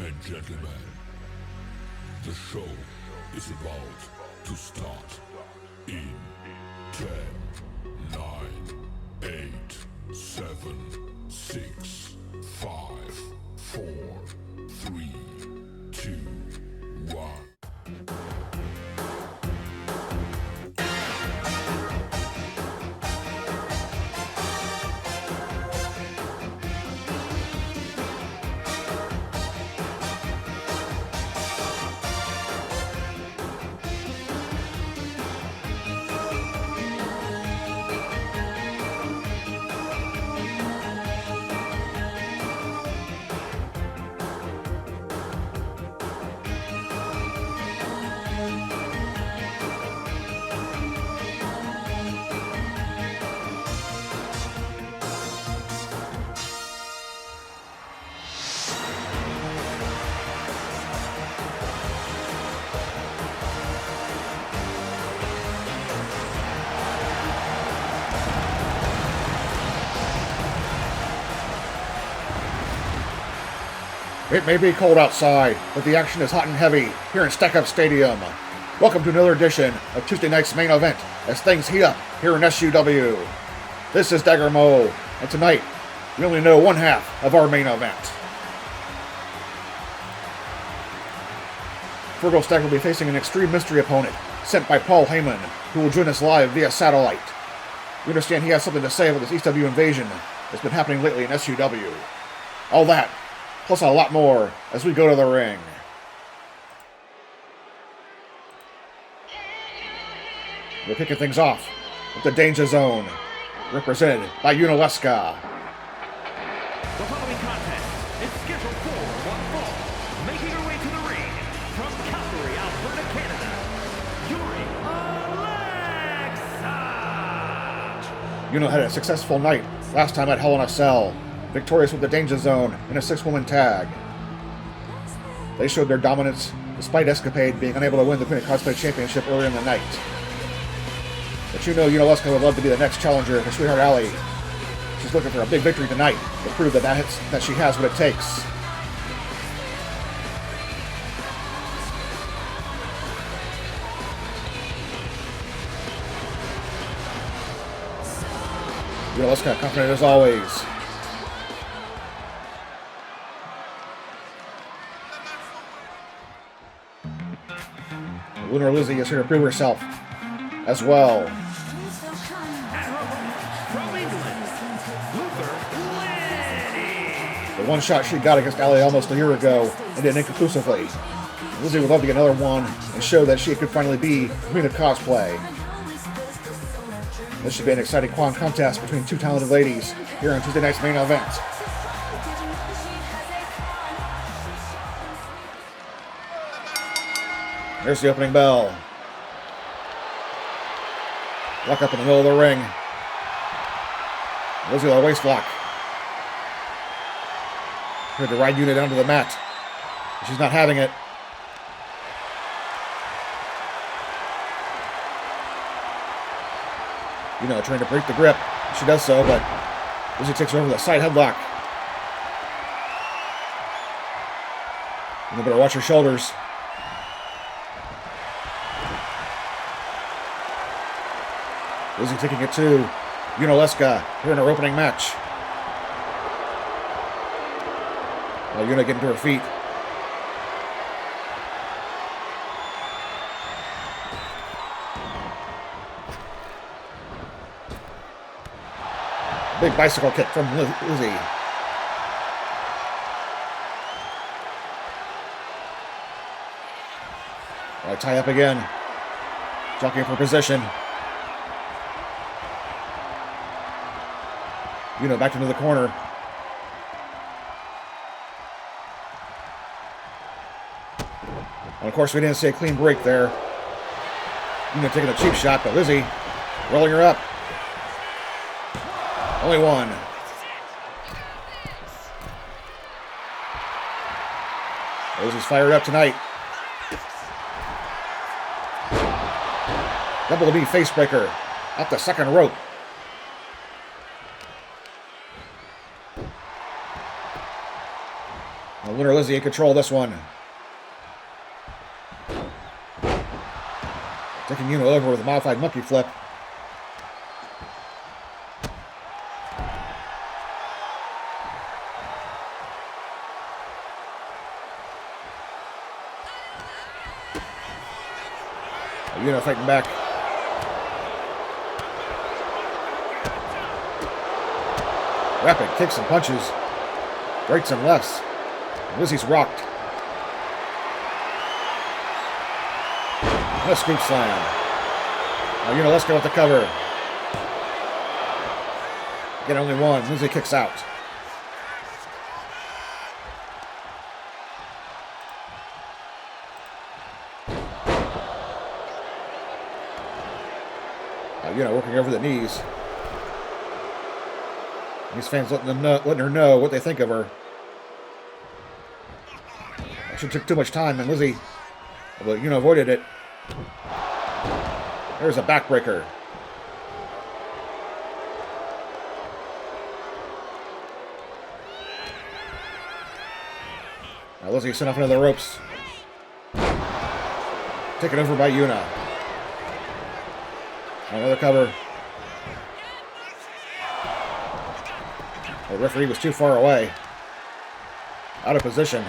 and gentlemen, the show is about to start in 10, 9, 8, 7, 6, 5, 4, 3, 2, 1. It may be cold outside, but the action is hot and heavy here in Stack Up Stadium. Welcome to another edition of Tuesday night's main event as things heat up here in SUW. This is Dagger Mo, and tonight we only know one half of our main event. Fergal Stack will be facing an extreme mystery opponent sent by Paul Heyman, who will join us live via satellite. We understand he has something to say about this EastW invasion that's been happening lately in SUW. All that, plus a lot more, as we go to the ring. We're kicking things off with the Danger Zone, represented by Yunalescka. The following contest is scheduled for one fall. Making her way to the ring from Calgary, Alberta, Canada, Yunalescka. Yunal had a successful night last time at Hell in a Cell, victorious with the Danger Zone in a 6-woman tag. They showed their dominance despite Escapade being unable to win the Queen of Cosplay Championship earlier in the night. But you know Yunalescka would love to be the next challenger for Sweetheart Alley. She's looking for a big victory tonight to prove that she has what it takes. Yunalescka confident as always. Lunar Lizzy is here to prove herself as well. From England, The one shot she got against Alley almost a year ago ended inconclusively. Lizzy would love to get another one and show that she could finally be Queen of Cosplay. This should be an exciting contest between two talented ladies here on Tuesday night's main event. There's the opening bell. Lock up in the middle of the ring. Lizzy with a waist lock. Here to ride Yuna down to the mat. She's not having it. Trying to break the grip. She does so, but Lizzy takes her over the side headlock. You better watch her shoulders. Lizzy taking it to Yunalescka here in her opening match. Now Yuna getting to her feet. Big bicycle kick from Lizzy. Tie up again. Jockeying for position. Back into the corner. And of course, we didn't see a clean break there. Taking a cheap shot, but Lizzy rolling her up. Only one. Lizzy's fired up tonight. Double B face breaker out the second rope. Lunar Lizzy in control of this one. Taking Yuna over with a modified monkey flip. Yuna fighting back. Rapid kicks and punches. Rights and lefts. Lizzy's rocked. And a scoop slam. Now Yunalescka with the cover. Get only one. Lizzy kicks out. Yuna working over the knees. These fans letting her know what they think of her. She took too much time, and Lizzy, but Yuna avoided it. There's a backbreaker. Now Lizzy sent off into the ropes. Taken over by Yuna. Another cover. The referee was too far away. Out of position.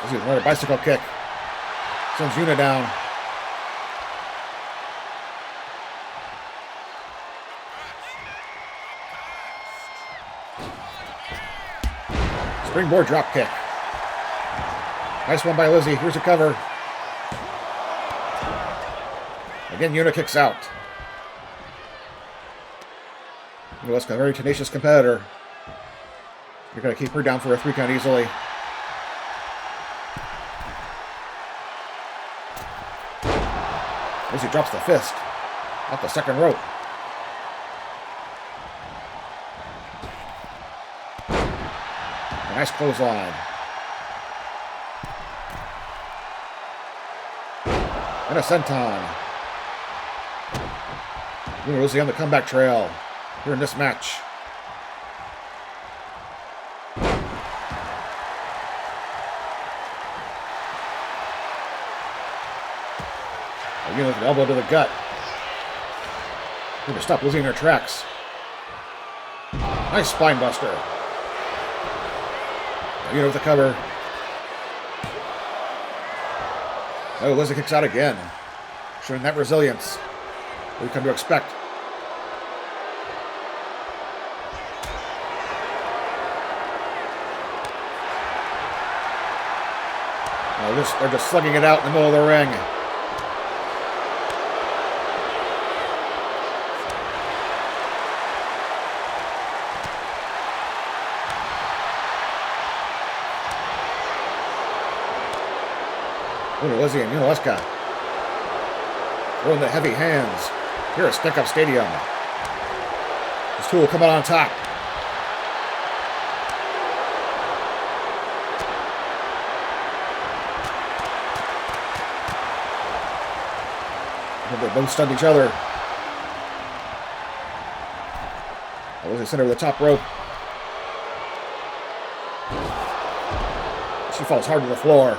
This is another bicycle kick. Sends Yuna down. Springboard drop kick. Nice one by Lizzy. Here's a cover. Again, Yuna kicks out. Yunalescka, a very tenacious competitor. You're going to keep her down for a 3 count easily. Lizzy drops the fist off the second rope. A nice clothesline. And a senton. Lizzy on the comeback trail here in this match. Yuna with an elbow to the gut. Going to stop Lizzy in her tracks. Nice spine buster. Yuna with the cover. Oh, Lizzy kicks out again. Showing that resilience we've come to expect. They're just slugging it out in the middle of the ring. Lizzy and Yunalescka throwing the heavy hands here at Stick Up Stadium. This two will come out on top. They both stunned each other. Lizzy sent her to the top rope. She falls hard to the floor.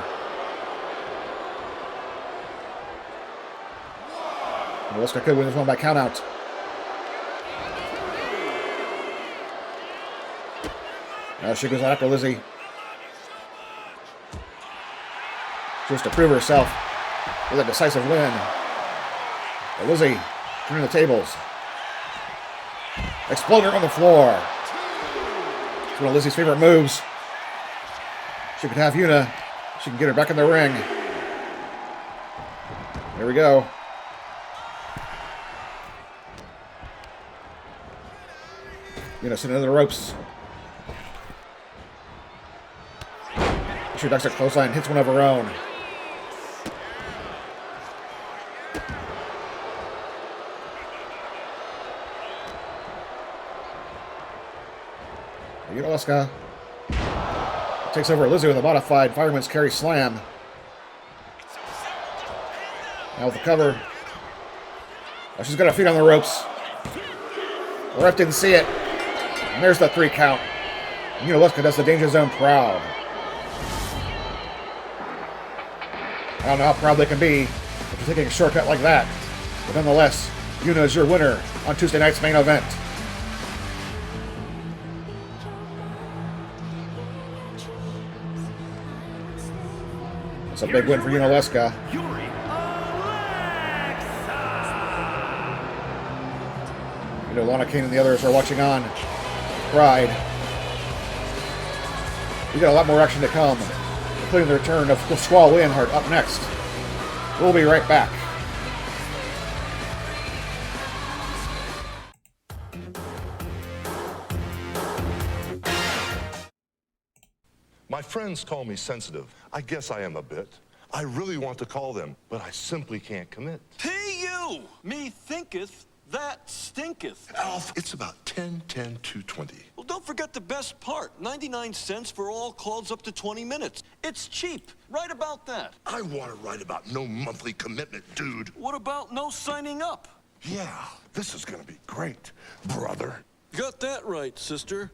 Yunalescka could win this one by countout. Now she goes after Lizzy. She wants to prove herself with a decisive win. But Lizzy turning the tables. Exploder on the floor. It's one of Lizzy's favorite moves. She can have Yuna. She can get her back in the ring. Here we go. Yuna sitting into the ropes. She ducks a clothesline, hits one of her own. Yunalescka takes over Lizzy with a modified fireman's carry slam. Now with the cover. Oh, she's got her feet on the ropes. The ref didn't see it. And there's the 3 count. Yunalescka does the Danger Zone proud. I don't know how proud they can be after taking a shortcut like that. But nonetheless, Yuna is your winner on Tuesday night's main event. It's a big win for Yunalescka. Lana Kane and the others are watching on. Pride. We got a lot more action to come, including the return of Squall Leonhart up next. We'll be right back. My friends call me sensitive. I guess I am a bit. I really want to call them, but I simply can't commit. P.U. Me thinketh, that stinketh. Alf, it's about 10, 10, 220. Well, don't forget the best part. 99 cents for all calls up to 20 minutes. It's cheap. Right about that. I want to write about no monthly commitment, dude. What about no signing up? Yeah, this is going to be great, brother. Got that right, sister.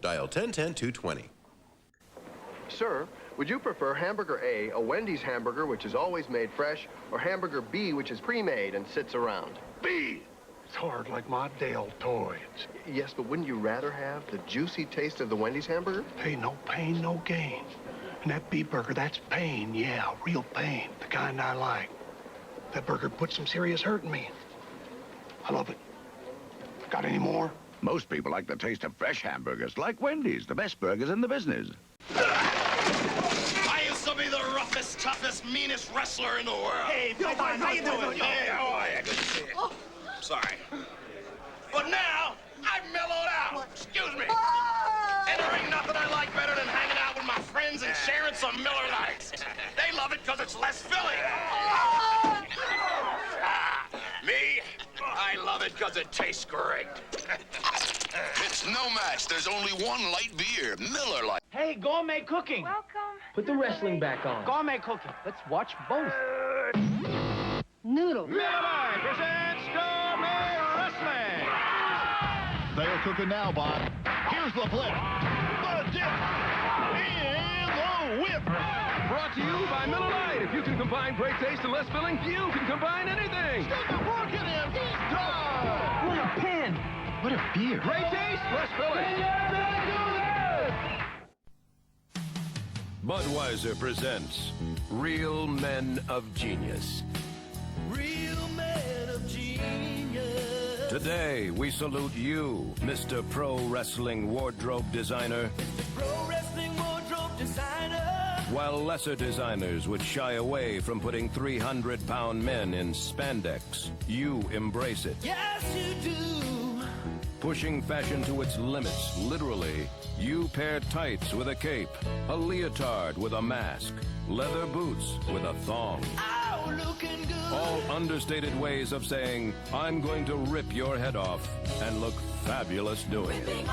Dial 1010-220. Sir, would you prefer hamburger A Wendy's hamburger, which is always made fresh, or hamburger B, which is pre-made and sits around? B. It's hard like my deltoids. Yes, but wouldn't you rather have the juicy taste of the Wendy's hamburger? Hey, no pain, no gain. And that beef burger, that's pain, yeah, real pain, the kind I like. That burger put some serious hurt in me. I love it. Got any more? Most people like the taste of fresh hamburgers, like Wendy's, the best burgers in the business. I used to be the roughest, toughest, meanest wrestler in the world. Hey, how you doing? Hey, how are you? Good to see you. Sorry. But now, I've mellowed out. Excuse me. And there ain't nothing I like better than hanging out with my friends and sharing some Miller Lights. They love it because it's less filling. Me, I love it because it tastes great. It's no match. There's only one light beer, Miller Lite. Hey, gourmet cooking. Welcome. Put the wrestling back on. Gourmet cooking. Let's watch both. Noodle. Miller Lite presents Gourmet Wrestling. They're cooking now, Bob. Here's the flip, the dip, and the whip. Brought to you by Miller Lite. If you can combine great taste and less filling, you can combine anything. Stick a fork in him. He's done. What a pen. What a beer. Great taste, less filling. Budweiser presents Real Men of Genius. Real Men of Genius. Today, we salute you, Mr. Pro Wrestling Wardrobe Designer. Mr. Pro Wrestling Wardrobe Designer. While lesser designers would shy away from putting 300-pound men in spandex, you embrace it. Yes, you do. Pushing fashion to its limits, literally, you pair tights with a cape, a leotard with a mask, leather boots with a thong. Oh, looking good. All understated ways of saying, I'm going to rip your head off and look fabulous doing it.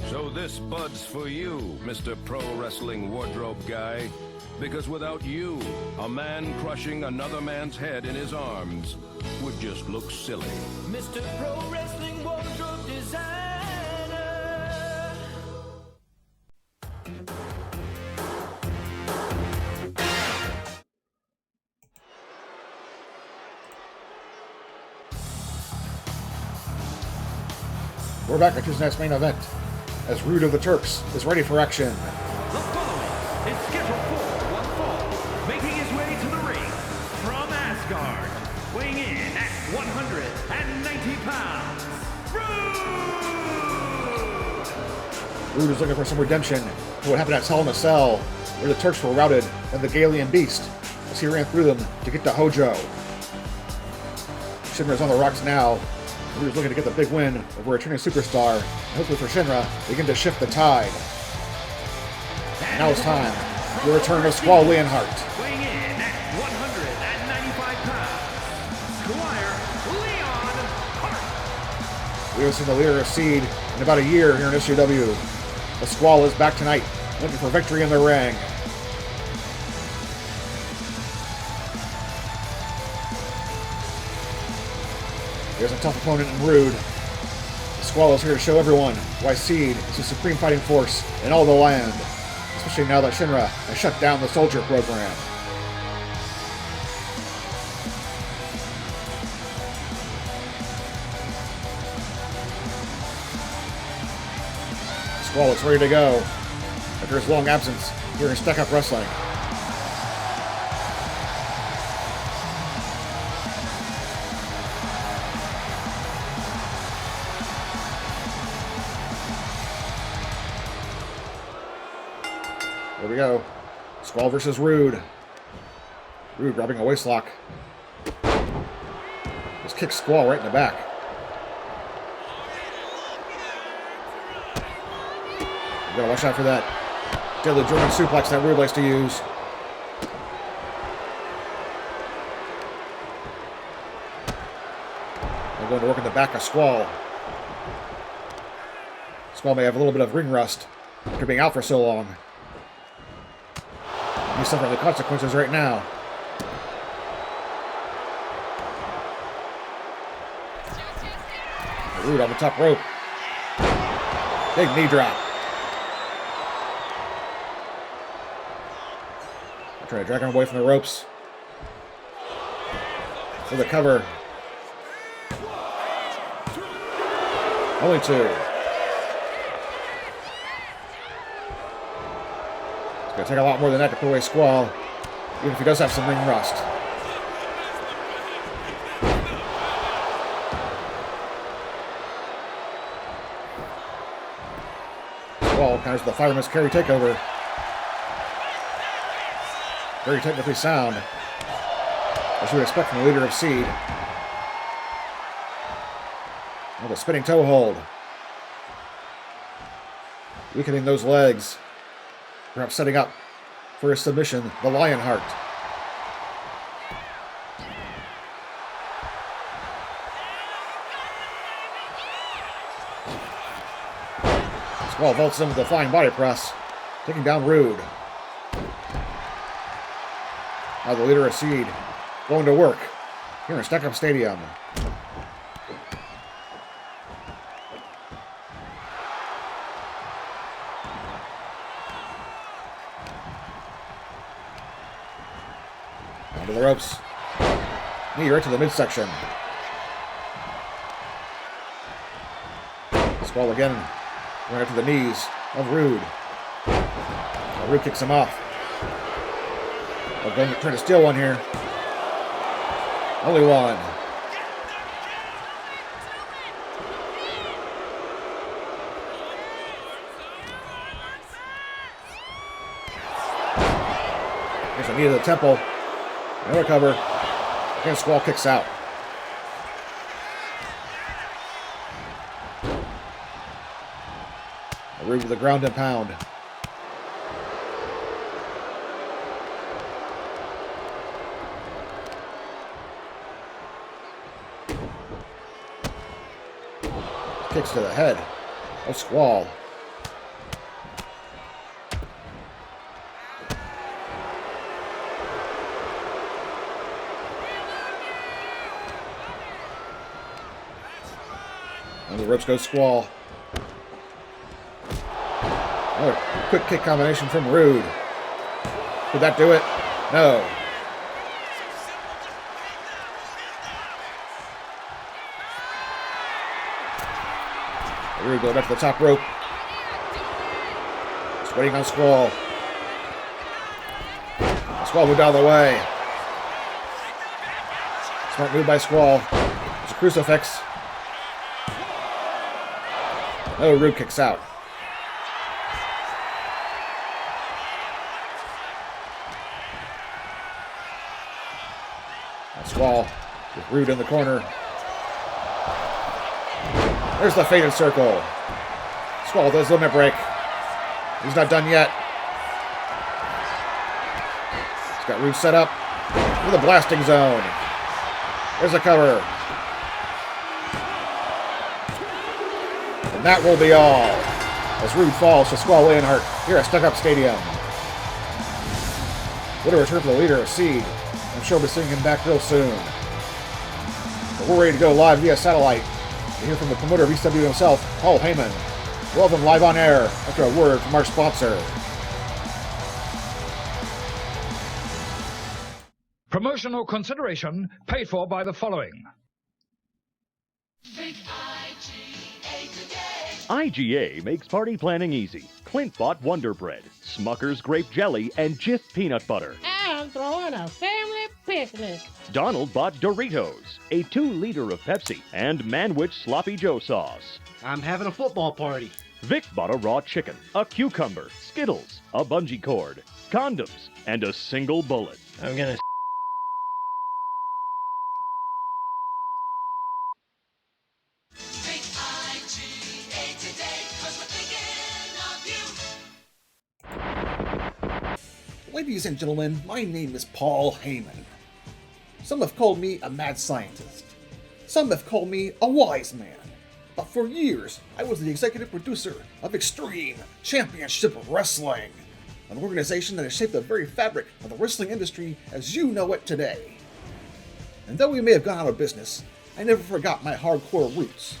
So this Bud's for you, Mr. Pro Wrestling Wardrobe Guy. Because without you, a man crushing another man's head in his arms would just look silly. Mr. Pro Wrestling Wardrobe Designer. We're back at Tuesday night's main event, as Rude of the Turks is ready for action. The following is scheduled for one fall, making his way to the ring from Asgard, weighing in at 190 pounds, Rude! Rude is looking for some redemption for what happened at Hell in a Cell, where the Turks were routed by the Galian Beast as he ran through them to get to Hojo. Shinra's on the rocks now. Rude is looking to get the big win over a returning superstar, and hopefully for Shinra, begin to shift the tide. Now it's time for the return of Squall Leonhart. Weighing in at 195 pounds, Squire Leonhart. We haven't seen the leader of Seed in about a year here in SJW. The Squall is back tonight, looking for victory in the ring. Here's a tough opponent in Rude. Squall is here to show everyone why Seed is the supreme fighting force in all the land, especially now that Shinra has shut down the soldier program. Squall is ready to go after his long absence here in Stack Up Wrestling. Here we go. Squall versus Rude. Rude grabbing a waistlock. Just kicks Squall right in the back. You gotta watch out for that deadly German suplex that Rude likes to use. They're going to work in the back of Squall. Squall may have a little bit of ring rust after being out for so long. He's suffering the consequences right now. Rude on the top rope. Big knee drop. They're trying to drag him away from the ropes. For the cover. Only two. It's going to take a lot more than that to put away Squall, even if he does have some ring rust. Squall counters the fireman's carry takeover. Very technically sound, as you would expect from the leader of Seed. Oh, the spinning toe hold. Weakening those legs. Perhaps setting up for a submission, the Lionheart. Squall vaults in with the flying body press, taking down Rude. Now the leader of Seed going to work here in Stack Up Stadium. Onto the ropes. Knee right to the midsection. Squall again. Going right to the knees of Rude. Now Rude kicks him off. Going to try to steal one here. Only one. Here's a knee to the temple. Another cover. And Squall kicks out. Rude with the ground and pound. Kicks to the head of Squall. On the ropes goes Squall. Another quick kick combination from Rude. Could that do it? No. Rude going back to the top rope. Just waiting on Squall. Squall moved out of the way. Smart move by Squall. It's a crucifix. Oh, Rude kicks out. And Squall with Rude in the corner. There's the faded circle. Squall does limit break. He's not done yet. He's got Rude set up for the blasting zone. There's a cover. And that will be all, as Rude falls to Squall Leonhart here at Stack Up Stadium. What a return for the leader of Seed. I'm sure we'll be seeing him back real soon. But we're ready to go live via satellite. We hear from the promoter of ECW himself, Paul Heyman. We'll have him live on air after a word from our sponsor. Promotional consideration paid for by the following. IGA makes party planning easy. Clint bought Wonder Bread, Smucker's grape jelly, and Jif peanut butter. I'm throwing a family picnic. Donald bought Doritos, a 2-liter of Pepsi, and Manwich Sloppy Joe sauce. I'm having a football party. Vic bought a raw chicken, a cucumber, Skittles, a bungee cord, condoms, and a single bullet. I'm gonna... Ladies and gentlemen, my name is Paul Heyman. Some have called me a mad scientist. Some have called me a wise man. But for years, I was the executive producer of Extreme Championship Wrestling, an organization that has shaped the very fabric of the wrestling industry as you know it today. And though we may have gone out of business, I never forgot my hardcore roots.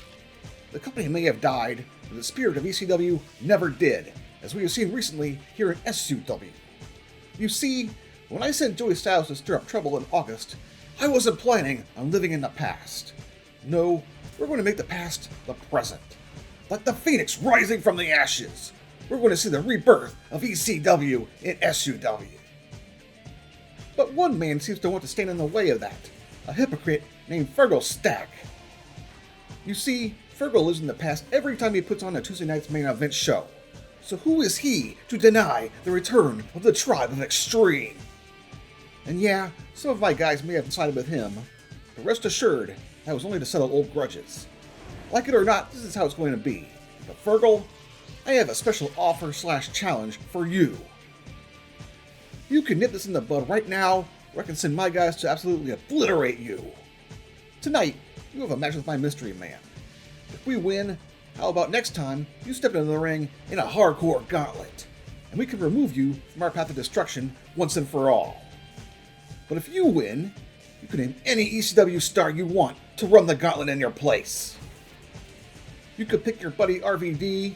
The company may have died, but the spirit of ECW never did, as we have seen recently here in SUW. You see, when I sent Joey Styles to stir up trouble in August, I wasn't planning on living in the past. No, we're going to make the past the present. Like the phoenix rising from the ashes, we're going to see the rebirth of ECW in SUW. But one man seems to want to stand in the way of that, a hypocrite named Fergal Stack. You see, Fergal lives in the past every time he puts on a Tuesday night's main event show. So who is he to deny the return of the Tribe of Extreme? And yeah, some of my guys may have sided with him, but rest assured, that was only to settle old grudges. Like it or not, this is how it's going to be. But Fergal, I have a special offer/challenge for you. You can nip this in the bud right now, or I can send my guys to absolutely obliterate you. Tonight, you have a match with my mystery man. If we win, how about next time you step into the ring in a hardcore gauntlet, and we can remove you from our path of destruction once and for all. But if you win, you can name any ECW star you want to run the gauntlet in your place. You could pick your buddy RVD.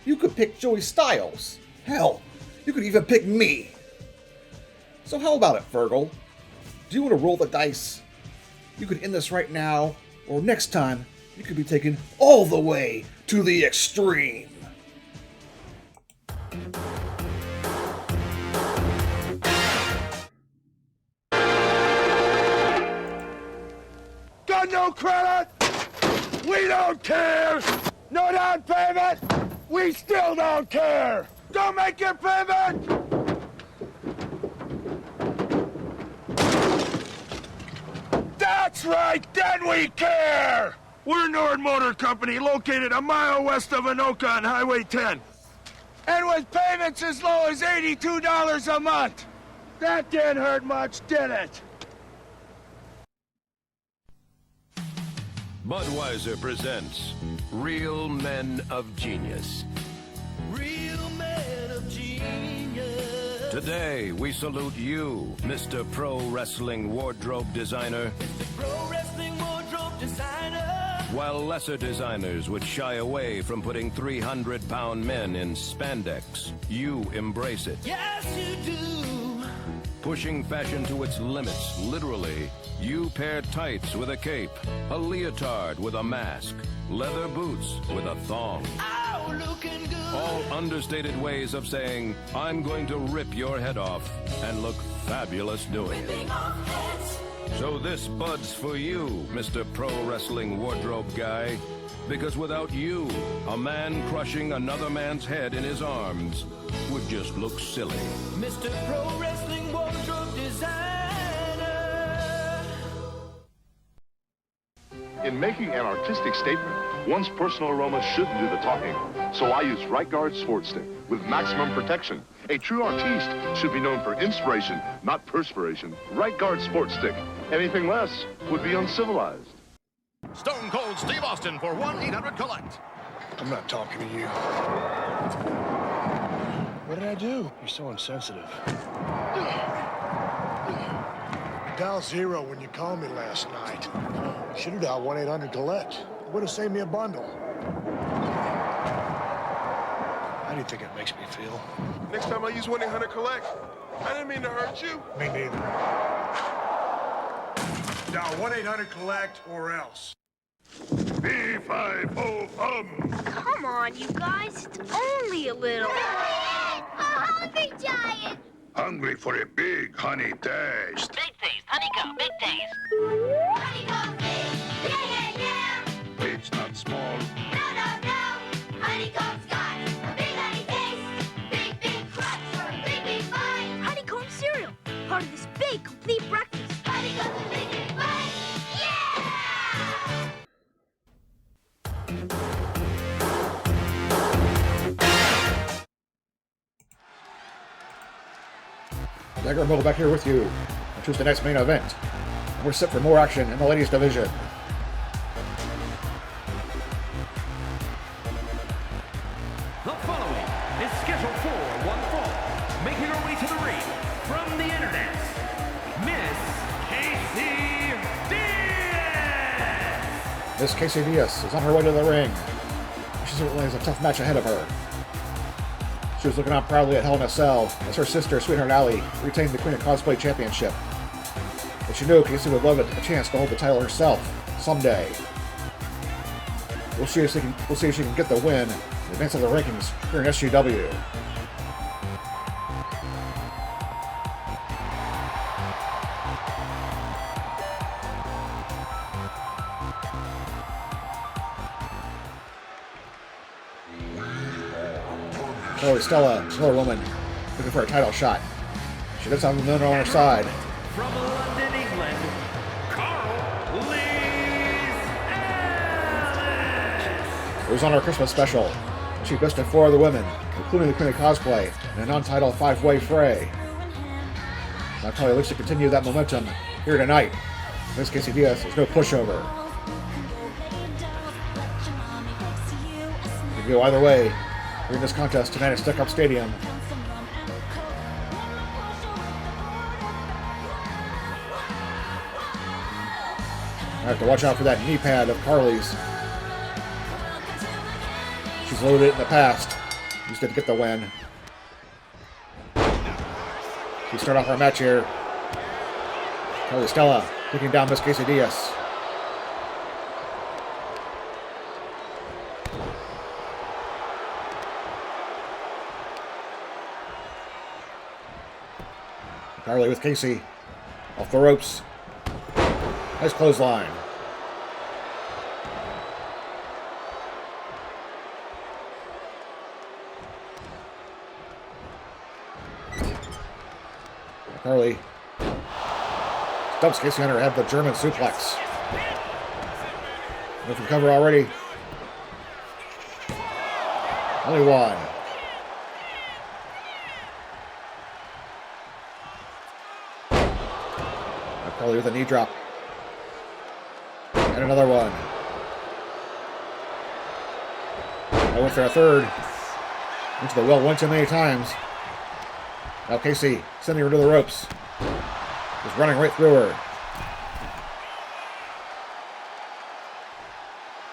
You could pick Joey Styles. Hell, you could even pick me. So how about it, Fergal? Do you want to roll the dice? You could end this right now, or next time, you could be taken all the way to the extreme. Got no credit? We don't care! No down payment? We still don't care! Don't make your payment! That's right, then we care! We're Nord Motor Company, located a mile west of Anoka on Highway 10. And with payments as low as $82 a month. That didn't hurt much, did it? Budweiser presents Real Men of Genius. Real men of genius. Today, we salute you, Mr. Pro Wrestling Wardrobe Designer. Pro wrestling wardrobe designer. While lesser designers would shy away from putting 300-pound men in spandex, you embrace it. Yes, you do. Pushing fashion to its limits, literally, you pair tights with a cape, a leotard with a mask, leather boots with a thong. Oh, looking good. All understated ways of saying, I'm going to rip your head off and look fabulous doing it. So this bud's for you, Mr. Pro Wrestling Wardrobe Guy. Because without you, a man crushing another man's head in his arms would just look silly. Mr. Pro Wrestling Wardrobe Designer. In making an artistic statement, one's personal aroma shouldn't do the talking. So I use Right Guard Sports Stick with maximum protection. A true artiste should be known for inspiration, not perspiration. Right Guard Sports Stick. Anything less would be uncivilized. Stone Cold Steve Austin for 1-800-COLLECT. I'm not talking to you. What did I do? You're so insensitive. Dial 0 when you called me last night. Should have dialed 1-800-COLLECT. Would have saved me a bundle. How do you think it makes me feel? Next time I use 1-800-COLLECT. I didn't mean to hurt you. Me neither. Now, 1-800-COLLECT or else. B5O. Come on, you guys. It's only a little. A hungry giant. Hungry for a big honey taste. Big taste. Honeycomb. Big taste. Honeycomb big. Yeah, yeah, yeah. It's not small. No, no, no. Honeycomb's got a big honey taste. Big, big crunch or a big, big bite. Honeycomb cereal. Part of this big, complete breakfast. Honeycomb's a big, big bite. Yeah! Dagger and Mobile back here with you on Tuesday night's main event. And we're set for more action in the ladies division. The following is scheduled for one fall. Making her way to the ring from the internet, Miss Casey Diaz! Miss Casey Diaz is on her way to the ring. She certainly has a tough match ahead of her. She was looking on proudly at Hell in a Cell as her sister, Sweetheart Allie, retained the Queen of Cosplay Championship. But she knew Casey would love a chance to hold the title herself someday. We'll see if she can get the win and advance of the rankings here in SGW. Stella, another woman, looking for a title shot. She does have the Lunar on her side. From London, England, Carl Lee's It was on our Christmas special. She bested 4 other women, including the Queen of Cosplay, in a non-title 5-way fray. Now Carly looks to continue that momentum here tonight. Miss Casey Diaz is no pushover. It could go either way in this contest tonight at Stuck Up Stadium. I have to watch out for that knee pad of Carly's. She's loaded it in the past. Used it to get the win. We start off our match here. Carly Stella taking down Miss Casey Diaz. Carly with Casey. Off the ropes. Nice clothesline. Carly stumps Casey on her head, the German suplex. No from cover already. Only one. Carly with a knee drop. And another one. I went for a third. Into the well one too many times. Now Casey sending her to the ropes. Just running right through her.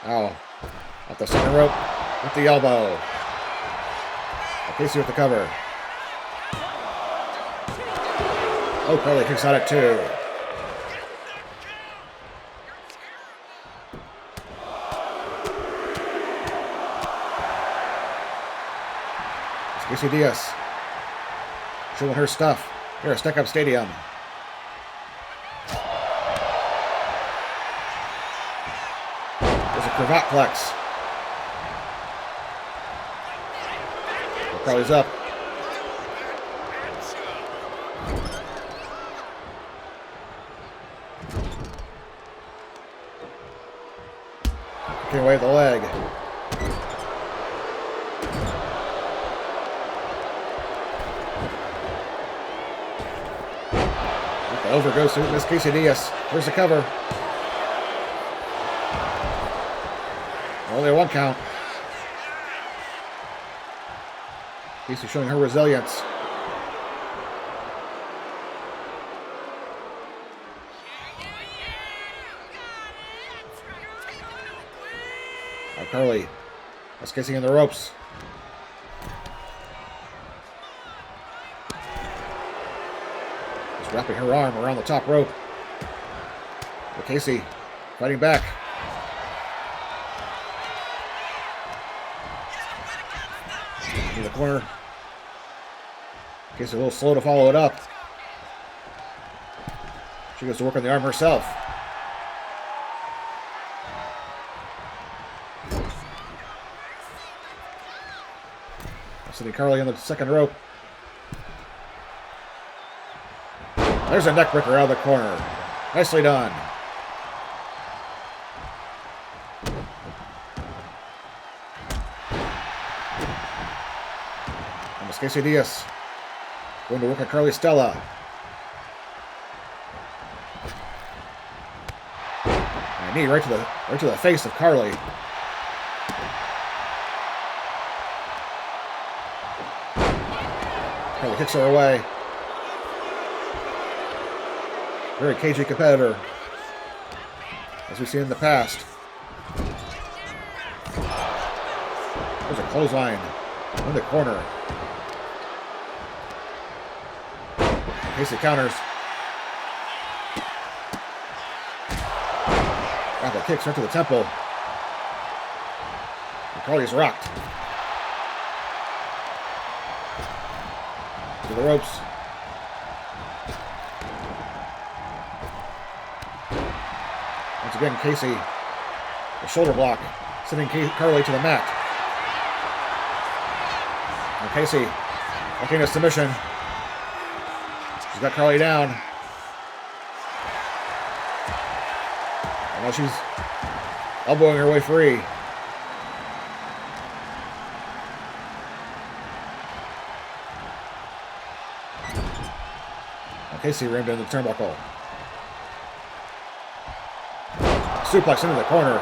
Ow. Off the center rope with the elbow. Now Casey with the cover. Oh, Carly kicks out at 2. Casey Diaz showing her stuff here at Stuck Up Stadium. There's a cravat plex. Carly's up. Taking away the leg. Over goes to Miss Casey Diaz. There's the cover. Only a 1 count. Casey showing her resilience. Carly has Casey in the ropes. She's wrapping her arm around the top rope. But Casey fighting back. In the corner. Casey a little slow to follow it up. She goes to work on the arm herself. Sending Carly on the second rope. There's a neckbreaker out of the corner. Nicely done. And it's Casey Diaz going to work on Carly Stella. And a knee right to the face of Carly. Carly kicks her away. Very cagey competitor, as we've seen in the past. There's a clothesline in the corner. Casey counters. Rapid kicks right to the temple. And Carly's rocked. To the ropes. Once again, Casey, the shoulder block, sending Carly to the mat. And Casey looking at submission. She's got Carly down. And now she's elbowing her way free. Now Casey rammed into the turnbuckle. Suplex into the corner.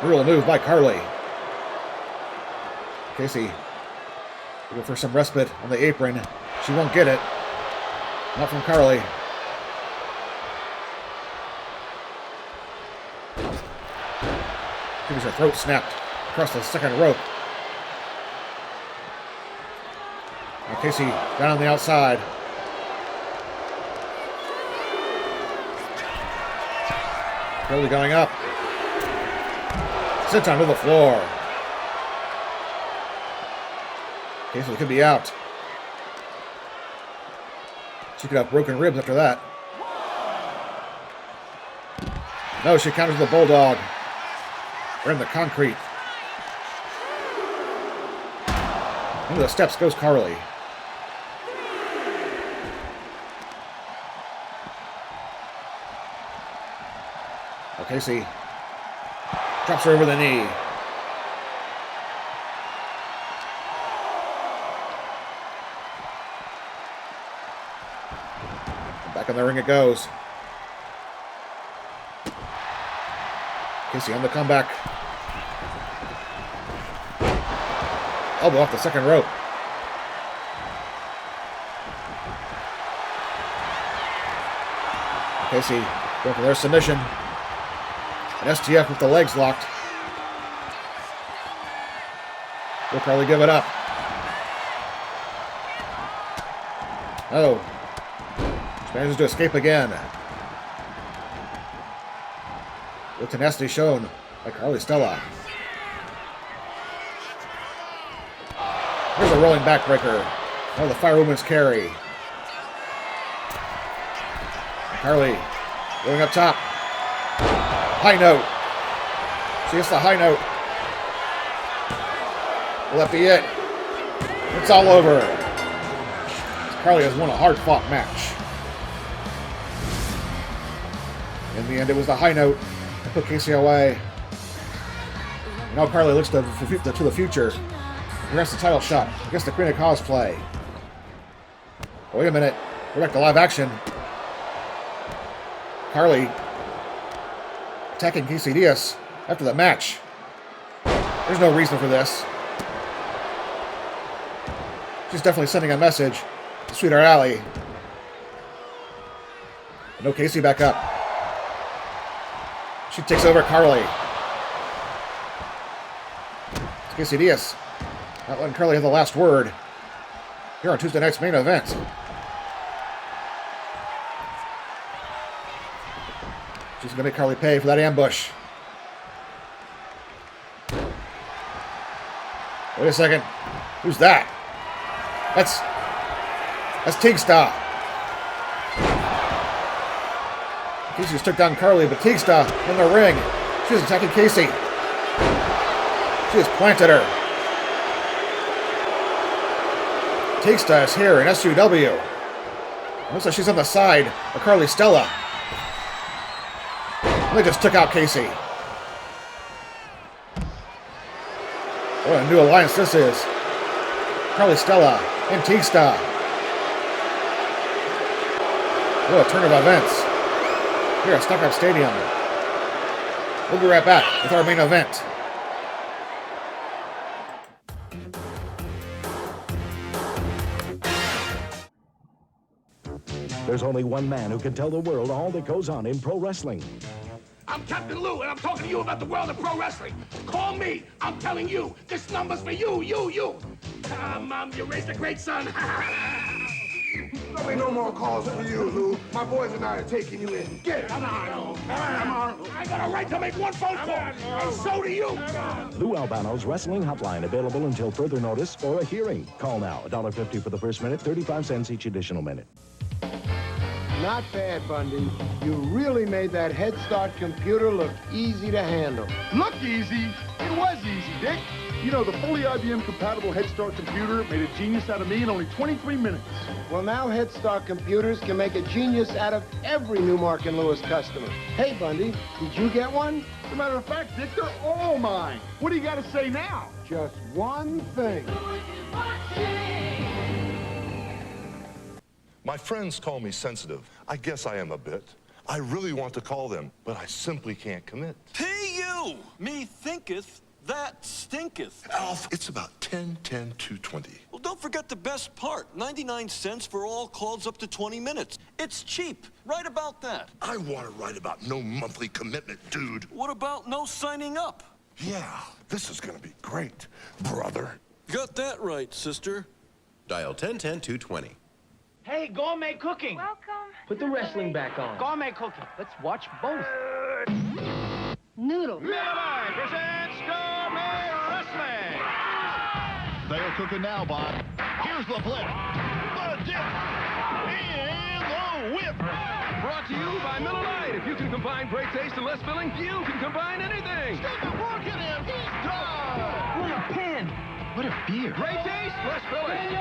Brutal move by Carly. Casey looking for some respite on the apron. She won't get it. Not from Carly. Gives her throat snapped across the second rope. Now Casey down on the outside. Carly going up. Sits onto the floor. Casey could be out. She could have broken ribs after that. No, she counters the bulldog. We're in the concrete. Into the steps goes Carly. Casey drops her over the knee. Back in the ring it goes. Casey on the comeback. Elbow off the second rope. Casey going for their submission. An STF with the legs locked. Will Carly give it up? Oh. She manages to escape again. With tenacity shown by Carly Stella. Here's a rolling backbreaker. Oh, the Firewoman's carry. Carly going up top. High note. She hits the high note. Will that be it? It's all over. Carly has won a hard-fought match. In the end, it was the high note that put Casey away. Now Carly looks to the future. And that's the title shot against the Queen of Cosplay. Wait a minute. We're back to live action. Carly attacking Casey Diaz after the match. There's no reason for this. She's definitely sending a message to Sweetheart Alley. No Casey back up. She takes over Carly. Casey Diaz not letting Carly have the last word here on Tuesday night's main event. She's going to make Carly pay for that ambush. Wait a second. Who's that? That's Teague-Star. Casey just took down Carly, but Teague-Star in the ring. She's attacking Casey. She has planted her. Teague-Star is here in SUW. Looks like she's on the side of Carly Stella. They just took out Casey. What a new alliance this is. Carly Stella and Teague-Star. What a turn of events here at Stuck Up Stadium. We'll be right back with our main event. There's only one man who can tell the world all that goes on in pro wrestling. I'm Captain Lou, and I'm talking to you about the world of pro wrestling. Call me. I'm telling you. This number's for you, you. Mom, you raised a great son. There'll be no more calls for you, Lou. My boys and I are taking you in. Get it. Come on. I got a right to make one phone call, and so do you. Lou Albano's Wrestling Hotline, available until further notice or a hearing. Call now. $1.50 for the first minute, 35 cents each additional minute. Not bad, Bundy. You really made that Head Start computer look easy to handle. Look easy? It was easy, Dick. You know, the fully IBM-compatible Head Start computer made a genius out of me in only 23 minutes. Well, now Head Start computers can make a genius out of every Newmark and Lewis customer. Hey, Bundy, did you get one? As a matter of fact, Dick, they're all mine. What do you got to say now? Just one thing. My friends call me sensitive. I guess I am a bit. I really want to call them, but I simply can't commit. P.U. Me thinketh, that stinketh. Alf, it's about 10-10-2-20. Well, don't forget the best part. 99 cents for all calls up to 20 minutes. It's cheap. Right about that. I want to write about no monthly commitment, dude. What about no signing up? Yeah, this is going to be great, brother. Got that right, sister. Dial 10-10-220. Hey, gourmet cooking. Welcome. Put the wrestling back on. Gourmet cooking. Let's watch both. Noodle. Lunar presents Gourmet Wrestling. They are cooking now, Bob. Here's the flip. The dip. And the whip. Brought to you by Miller Lite. If you can combine great taste and less filling, you can combine anything. Stick a fork in him. He's done. What a pen. What a beer. Great taste, less filling.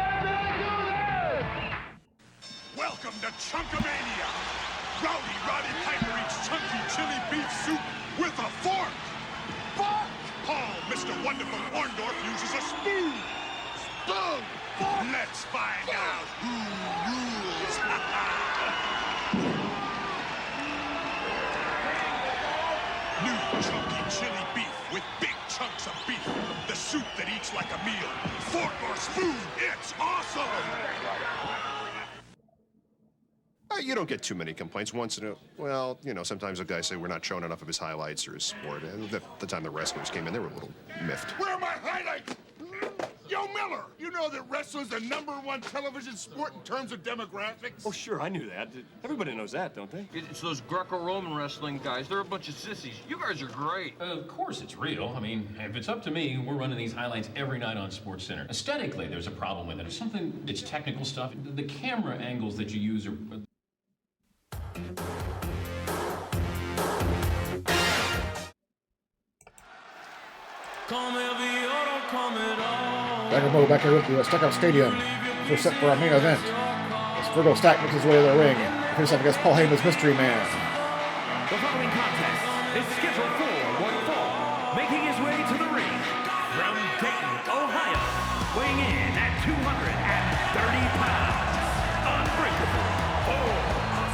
Welcome to Chunkamania. Rowdy Roddy Piper eats chunky chili beef soup with a fork. Fork. Paul, Mr. Wonderful Orndorff uses a spoon. Spoon. Fork. Let's find out who rules. New chunky chili beef with big chunks of beef. The soup that eats like a meal. Fork or spoon, it's awesome. You don't get too many complaints. Once in a, well, you know, sometimes a guy say we're not showing enough of his highlights or his sport. And the time the wrestlers came in, they were a little miffed. Where are my highlights? Yo, Miller, you know that wrestling's the #1 television sport in terms of demographics? Oh, sure, I knew that. Everybody knows that, don't they? It's those Greco-Roman wrestling guys. They're a bunch of sissies. You guys are great. Of course it's real. I mean, if it's up to me, we're running these highlights every night on SportsCenter. Aesthetically, there's a problem with it. If something, it's technical stuff. The camera angles that you use are... Back here at the Stuck Up Stadium. We're set for our main event. As Fergal Stack makes his way to the ring, faces up against Paul Heyman's Mystery Man. The following contest is scheduled for one fall, making his way to the ring from Dayton, Ohio, weighing in at 230 pounds, unbreakable, Fergal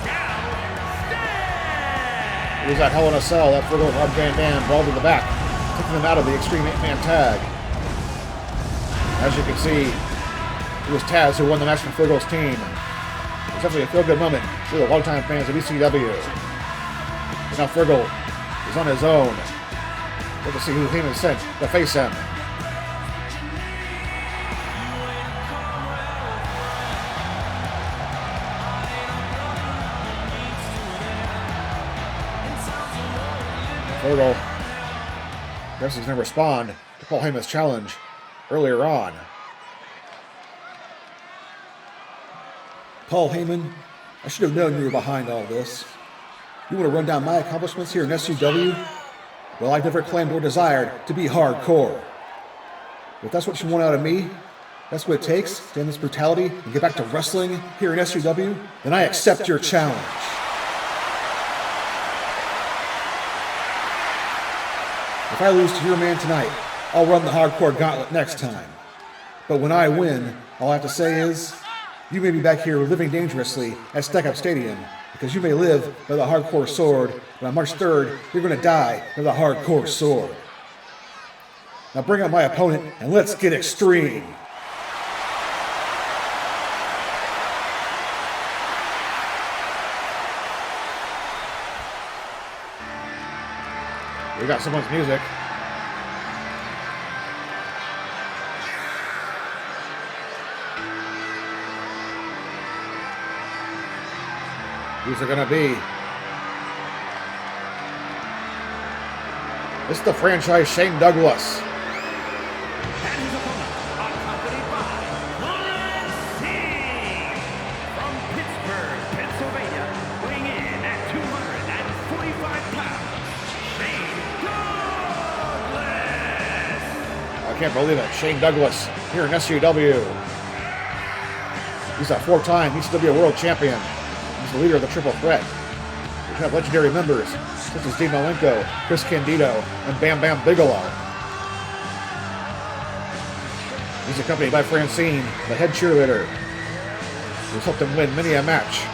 Stack! It was that Hell in a Cell that Fergal and Rob Van Dam brawled in the back, taking them out of the Extreme 8-Man tag. As you can see, it was Taz who won the match from Fergal's team. It's definitely a feel-good moment for the longtime fans of ECW. And now Fergal is on his own. We'll to see who Heyman sent to face him. Fergal. Guess he's going to respond to Paul Heyman's challenge earlier on. Paul Heyman, I should have known you were behind all this. You want to run down my accomplishments here in SCW? Well, I've never claimed or desired to be hardcore. If that's what you want out of me, that's what it takes to end this brutality and get back to wrestling here in SCW, then I accept your challenge. If I lose to your man tonight, I'll run the hardcore gauntlet next time. But when I win, all I have to say is, you may be back here living dangerously at Stack Up Stadium, because you may live by the hardcore sword, but on March 3rd, you're going to die by the hardcore sword. Now bring out my opponent, and let's get extreme. We got someone's music. Who's it gonna be? This is the franchise Shane Douglas. And his opponent, accompanied by Lizzy from Pittsburgh, Pennsylvania, weighing in at 245 pounds, Shane Douglas. I can't believe it. Shane Douglas here in SCW. He's a four-time ECW World Champion. He's the leader of the Triple Threat. We have legendary members such as Yunalescka, Chris Candido, and Bam Bam Bigelow. He's accompanied by Francine, the head cheerleader, who's helped him win many a match.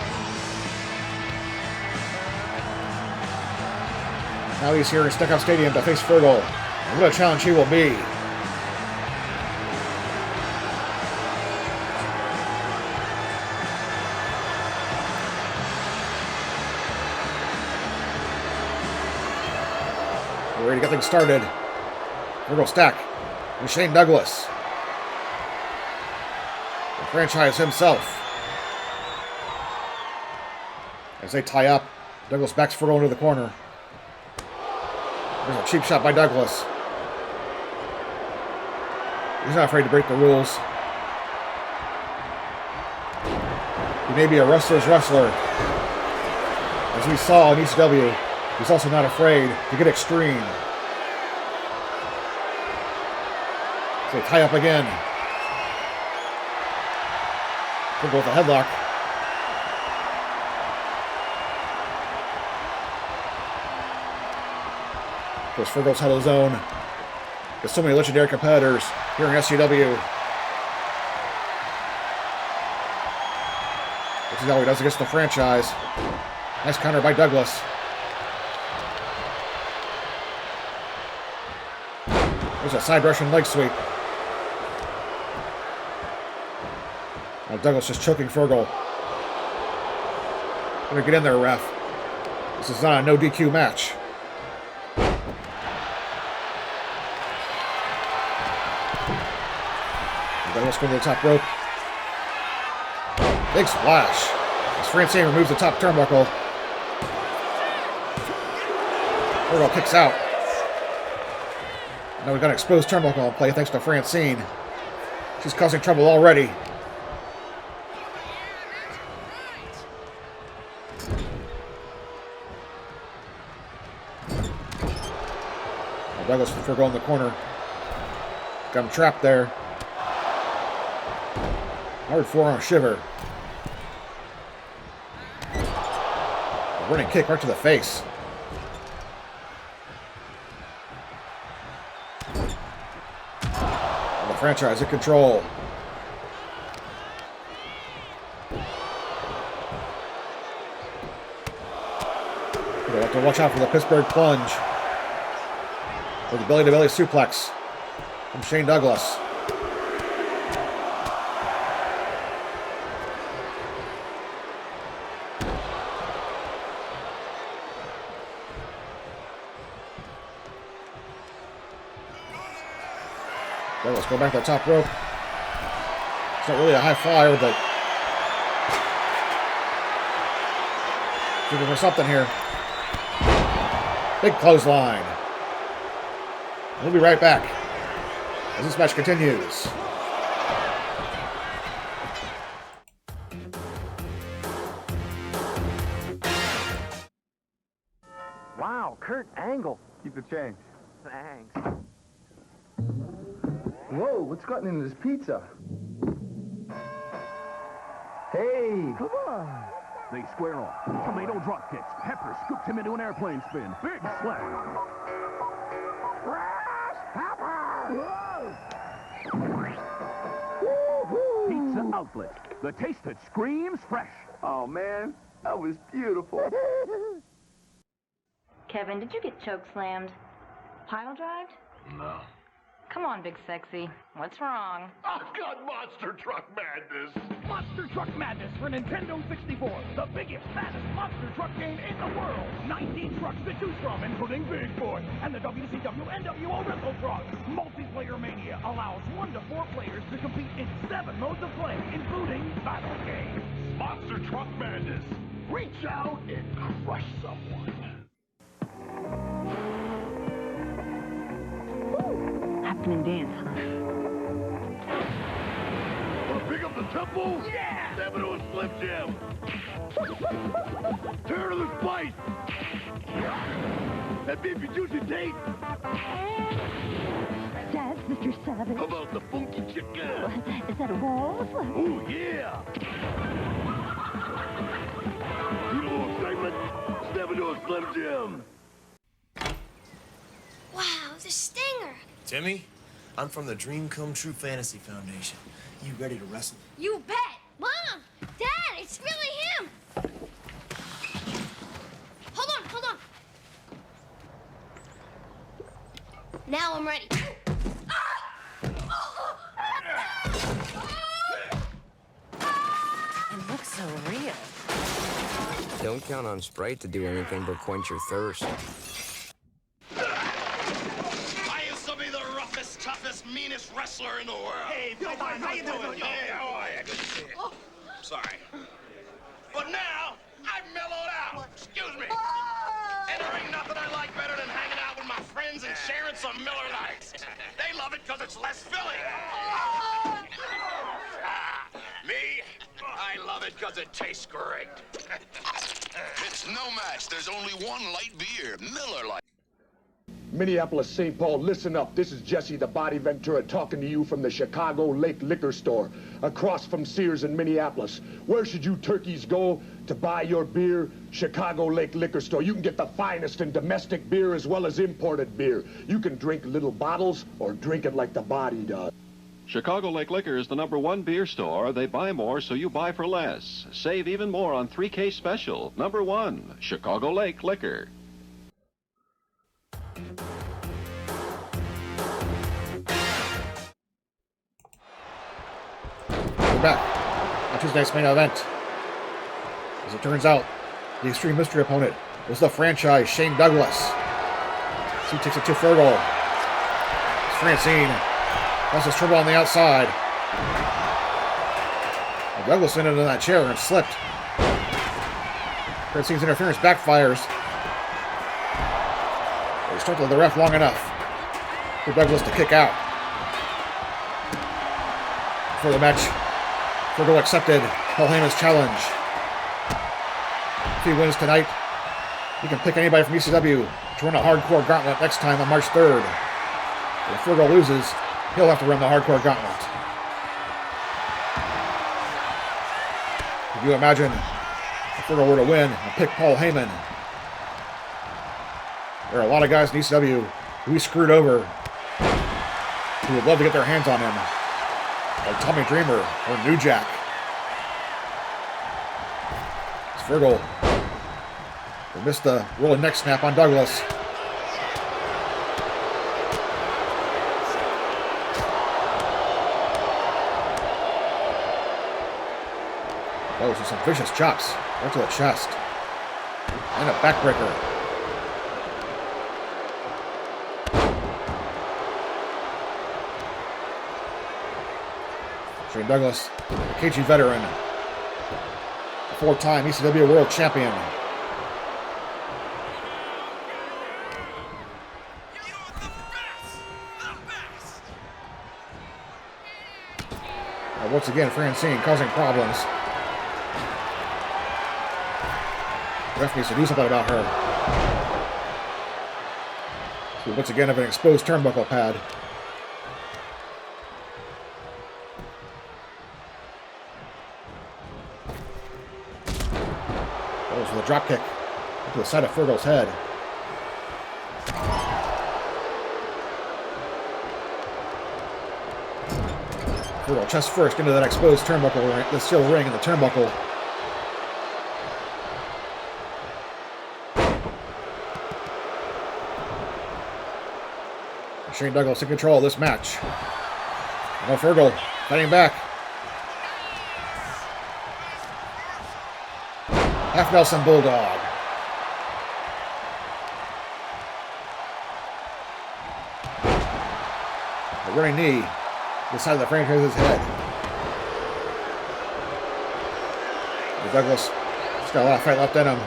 Now he's here in Stack Up Stadium to face Fergal. And what a challenge he will be. We're ready to get things started. Fergal Stack and Shane Douglas. The franchise himself. As they tie up, Douglas backs Fergal into the corner. There's a cheap shot by Douglas. He's not afraid to break the rules. He may be a wrestler's wrestler. As we saw in ECW, he's also not afraid to get extreme. So they tie up again. Fergal with a headlock. Of course, Fergal's held his own. There's so many legendary competitors here in SCW. This is how he does against the franchise. Nice counter by Douglas. There's a side Russian leg sweep. Now Douglas just choking Fergal. Gonna get in there, ref. This is not a no DQ match. Douglas going to the top rope. Big splash. As Francine removes the top turnbuckle. Fergal kicks out. Now we've got an exposed turnbuckle in play thanks to Francine. She's causing trouble already. Now Douglas with Fergal in the corner. Got him trapped there. Hard forearm shiver. A running kick right to the face. And the franchise in control. You'll have to watch out for the Pittsburgh plunge. Or the belly-to-belly suplex from Shane Douglas. Douglas go back to the top rope. It's not really a high flyer, but looking for something here. Big clothesline. We'll be right back as this match continues. Wow, Kurt Angle. Keep the change. Thanks. Whoa, what's gotten into this pizza? Hey! Come on. They square off. Tomato drop kicks. Pepper scoops him into an airplane spin. Big slap. Pizza outlet. The taste that screams fresh. Oh, man, that was beautiful. Kevin, did you get choke slammed? Pile drived? No. Come on, Big Sexy. What's wrong? I've got Monster Truck Madness. Monster Truck Madness for Nintendo 64. The biggest, fattest monster truck game in the world. 19 trucks to choose from, including Big Boy and the WCW NWO Wrestle Truck. Multiplayer Mania allows 1 to 4 players to compete in 7 modes of play, including Battle Games. Monster Truck Madness. Reach out and crush someone. Happening dance, huh? Wanna pick up the temple? Yeah! Step into a Slim Jim. Turn to the spice. That beefy juicy taste. Dance, Mr. Savage. How about the funky chicken? Is that a waltz? Oh, yeah! Need a little excitement? Step into a Slim Jim. Wow, the stinger. Timmy, I'm from the Dream Come True Fantasy Foundation. You ready to wrestle? You bet. Mom, Dad, it's really him. Hold on. Now I'm ready. It looks so real. Don't count on Sprite to do anything but quench your thirst. I used to be the roughest, toughest, meanest wrestler in the world. Hey, Bill, how you doing? Hey, how are you? Good to see you. Sorry. But now, I've mellowed out. Excuse me. And there ain't nothing I like better than hanging out with my friends and sharing some Miller Lights. They love it because it's less filling. Me, I love it because it tastes great. It's no match. There's only one light beer, Miller Lite. Minneapolis, St. Paul, listen up. This is Jesse the Body Ventura talking to you from the Chicago Lake Liquor Store, across from Sears in Minneapolis. Where should you turkeys go to buy your beer? Chicago Lake Liquor Store. You can get the finest in domestic beer as well as imported beer. You can drink little bottles or drink it like the body does. Chicago Lake Liquor is the #1 beer store. They buy more, so you buy for less. Save even more on 3K Special. #1, Chicago Lake Liquor. We're back on Tuesday's main event. As it turns out, the Extreme Mystery opponent was the franchise Shane Douglas. So he takes it to Fergal. It's Francine. Causes trouble on the outside. And Douglas went into that chair and slipped. Francine's interference backfires. They struggled the ref long enough for Douglas to kick out. Before the match, Fergal accepted Paul Heyman's challenge. If he wins tonight, he can pick anybody from ECW to run a hardcore gauntlet next time on March 3rd. But if Fergal loses, he'll have to run the hardcore gauntlet. Could you imagine if Fergal were to win and pick Paul Heyman? There are a lot of guys in ECW who he screwed over who would love to get their hands on him, like Tommy Dreamer or New Jack. It's Fergal. He missed the rolling neck snap on Douglas. Those are some vicious chops right to the chest. And a backbreaker. Shane Douglas, a cagey veteran, a 4-time ECW World Champion. Once again, Francine causing problems. Ref needs to do something about her. So once again, have an exposed turnbuckle pad. Goes for the drop kick into the side of Fergal's head. Fergal chest first into that exposed turnbuckle, the steel ring and the turnbuckle. Shane Douglas in control of this match. Now Fergal fighting back. Half Nelson Bulldog. A running knee. The side of the franchise's head. Douglas has got a lot of fight left in him.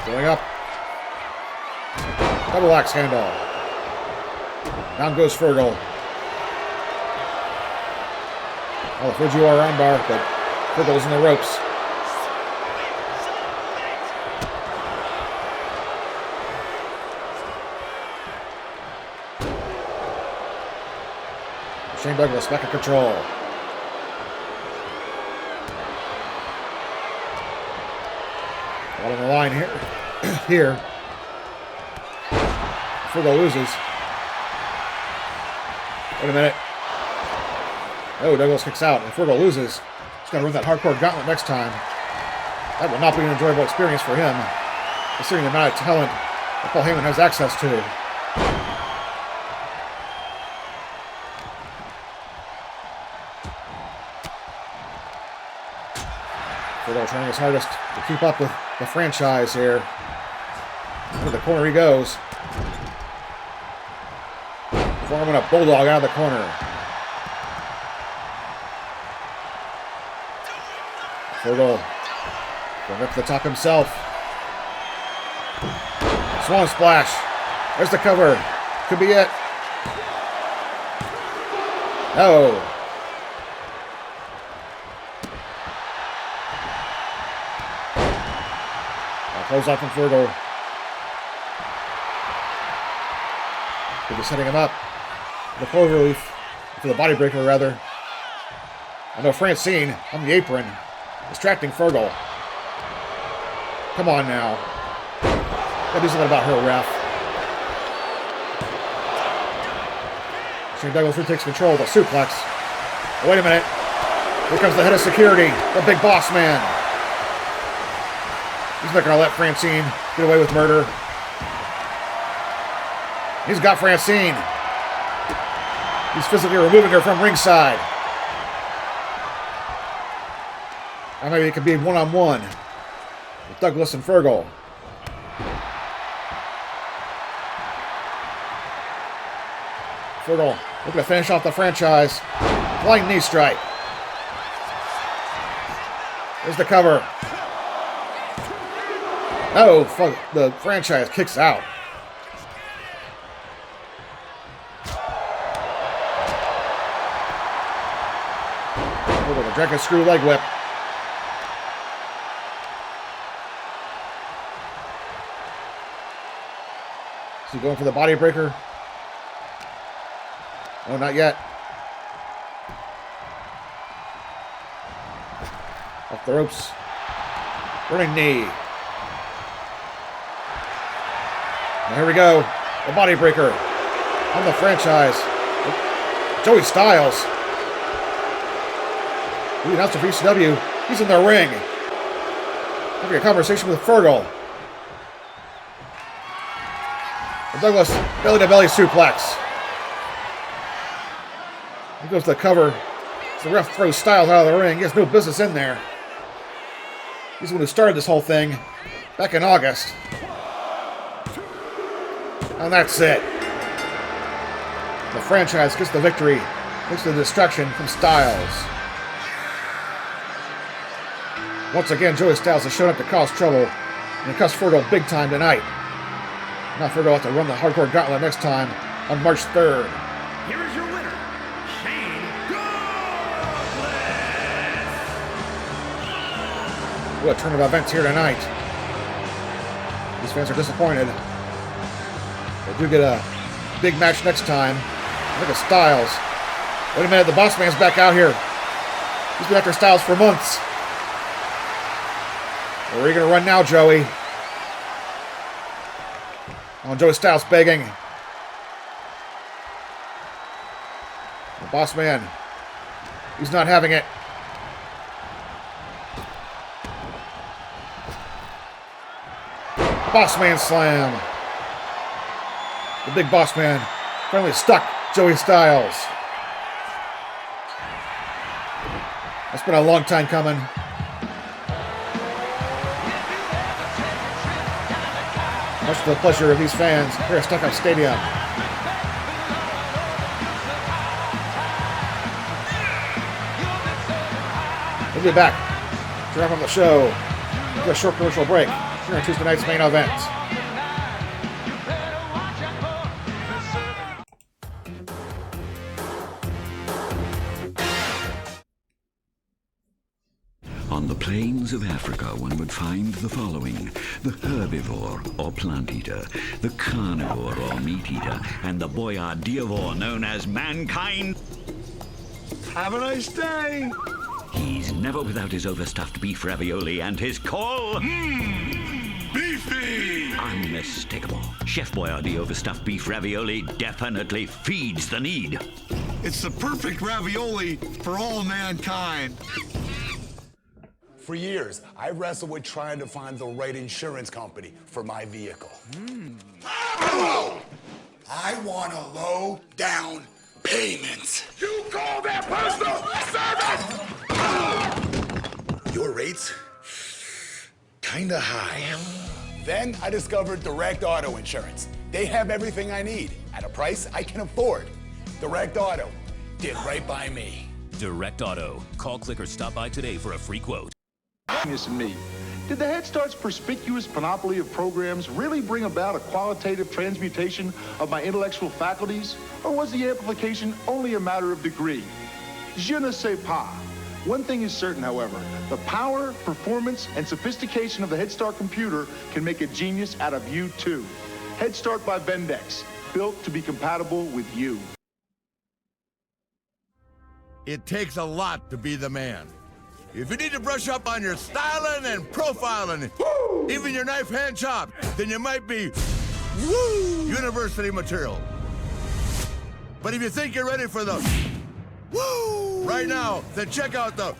Going up. Double axe handle. Down goes Fergal. Oh, the Fujiwara armbar, but Fergal's in the ropes. Shane Douglas back in control. All on the line here. Here. Fergal loses. Wait a minute. Oh, Douglas kicks out, and Fergal loses. He's going to run that hardcore gauntlet next time. That will not be an enjoyable experience for him, considering the amount of talent that Paul Heyman has access to. Fergal trying his hardest to keep up with the franchise here. Into the corner he goes. Forming a bulldog out of the corner. Fergal going up to the top himself. Swan splash. There's the cover. Could be it. No. Close off from Fergal. Could be setting him up. The clover leaf. For the body breaker, rather. I know Francine on the apron. Distracting Fergal. Come on now. Gotta do something about her, ref. Shane Douglas retakes control of the suplex. Oh, wait a minute. Here comes the head of security. The big boss man. He's not gonna let Francine get away with murder. He's got Francine. He's physically removing her from ringside. Now maybe it could be one-on-one with Douglas and Fergal. Fergal looking to finish off the franchise. Flying knee strike. There's the cover. Oh, fuck. The franchise kicks out. Fergal, the dragon screw leg whip. Is he going for the body breaker? Oh, not yet. Off the ropes. Running knee. Now here we go. The body breaker on the franchise. Joey Styles. The announcer for ECW. He's in the ring. Having a conversation with Fergal. Douglas, belly-to-belly suplex. Here goes the cover. As the ref throws Styles out of the ring. He has no business in there. He's the one who started this whole thing back in August. And that's it. The franchise gets the victory thanks to the distraction from Styles. Once again, Joey Styles has shown up to cause trouble and it cost Fergal big time tonight. Now Fergal will have to run the hardcore gauntlet next time on March 3rd. here is your winner, Shane Douglas! What a turn of events here tonight. These fans are disappointed. They do get a big match next time. Look at Styles. Wait a minute, the boss man's back out here. He's been after Styles for months. Where are you going to run now, Joey? Oh, Joey Styles begging. The boss man. He's not having it. Boss man slam. The big boss man finally stuck Joey Styles. That's been a long time coming. Much to the pleasure of these fans here at Stuck Up Stadium. We'll be back to wrap up the show for a short commercial break here on Tuesday night's main event. On the plains of Africa, one would find the following: the herbivore, or plant-eater, the carnivore, or meat-eater, and the boyardivore, known as mankind. Have a nice day. He's never without his overstuffed beef ravioli and his call. Beefy! Unmistakable. Chef Boyardee overstuffed beef ravioli definitely feeds the need. It's the perfect ravioli for all mankind. For years, I wrestled with trying to find the right insurance company for my vehicle. I want a low down payment. You call that personal service? Your rates? Kinda high. Then I discovered Direct Auto Insurance. They have everything I need at a price I can afford. Direct Auto did right by me. Direct Auto. Call, click, or stop by today for a free quote. This and me. Did the Head Start's perspicuous panoply of programs really bring about a qualitative transmutation of my intellectual faculties? Or was the amplification only a matter of degree? Je ne sais pas. One thing is certain, however. The power, performance, and sophistication of the Head Start computer can make a genius out of you, too. Head Start by Vendex. Built to be compatible with you. It takes a lot to be the man. If you need to brush up on your styling and profiling, even your knife hand chop, then you might be university material. But if you think you're ready for the right now, then check out the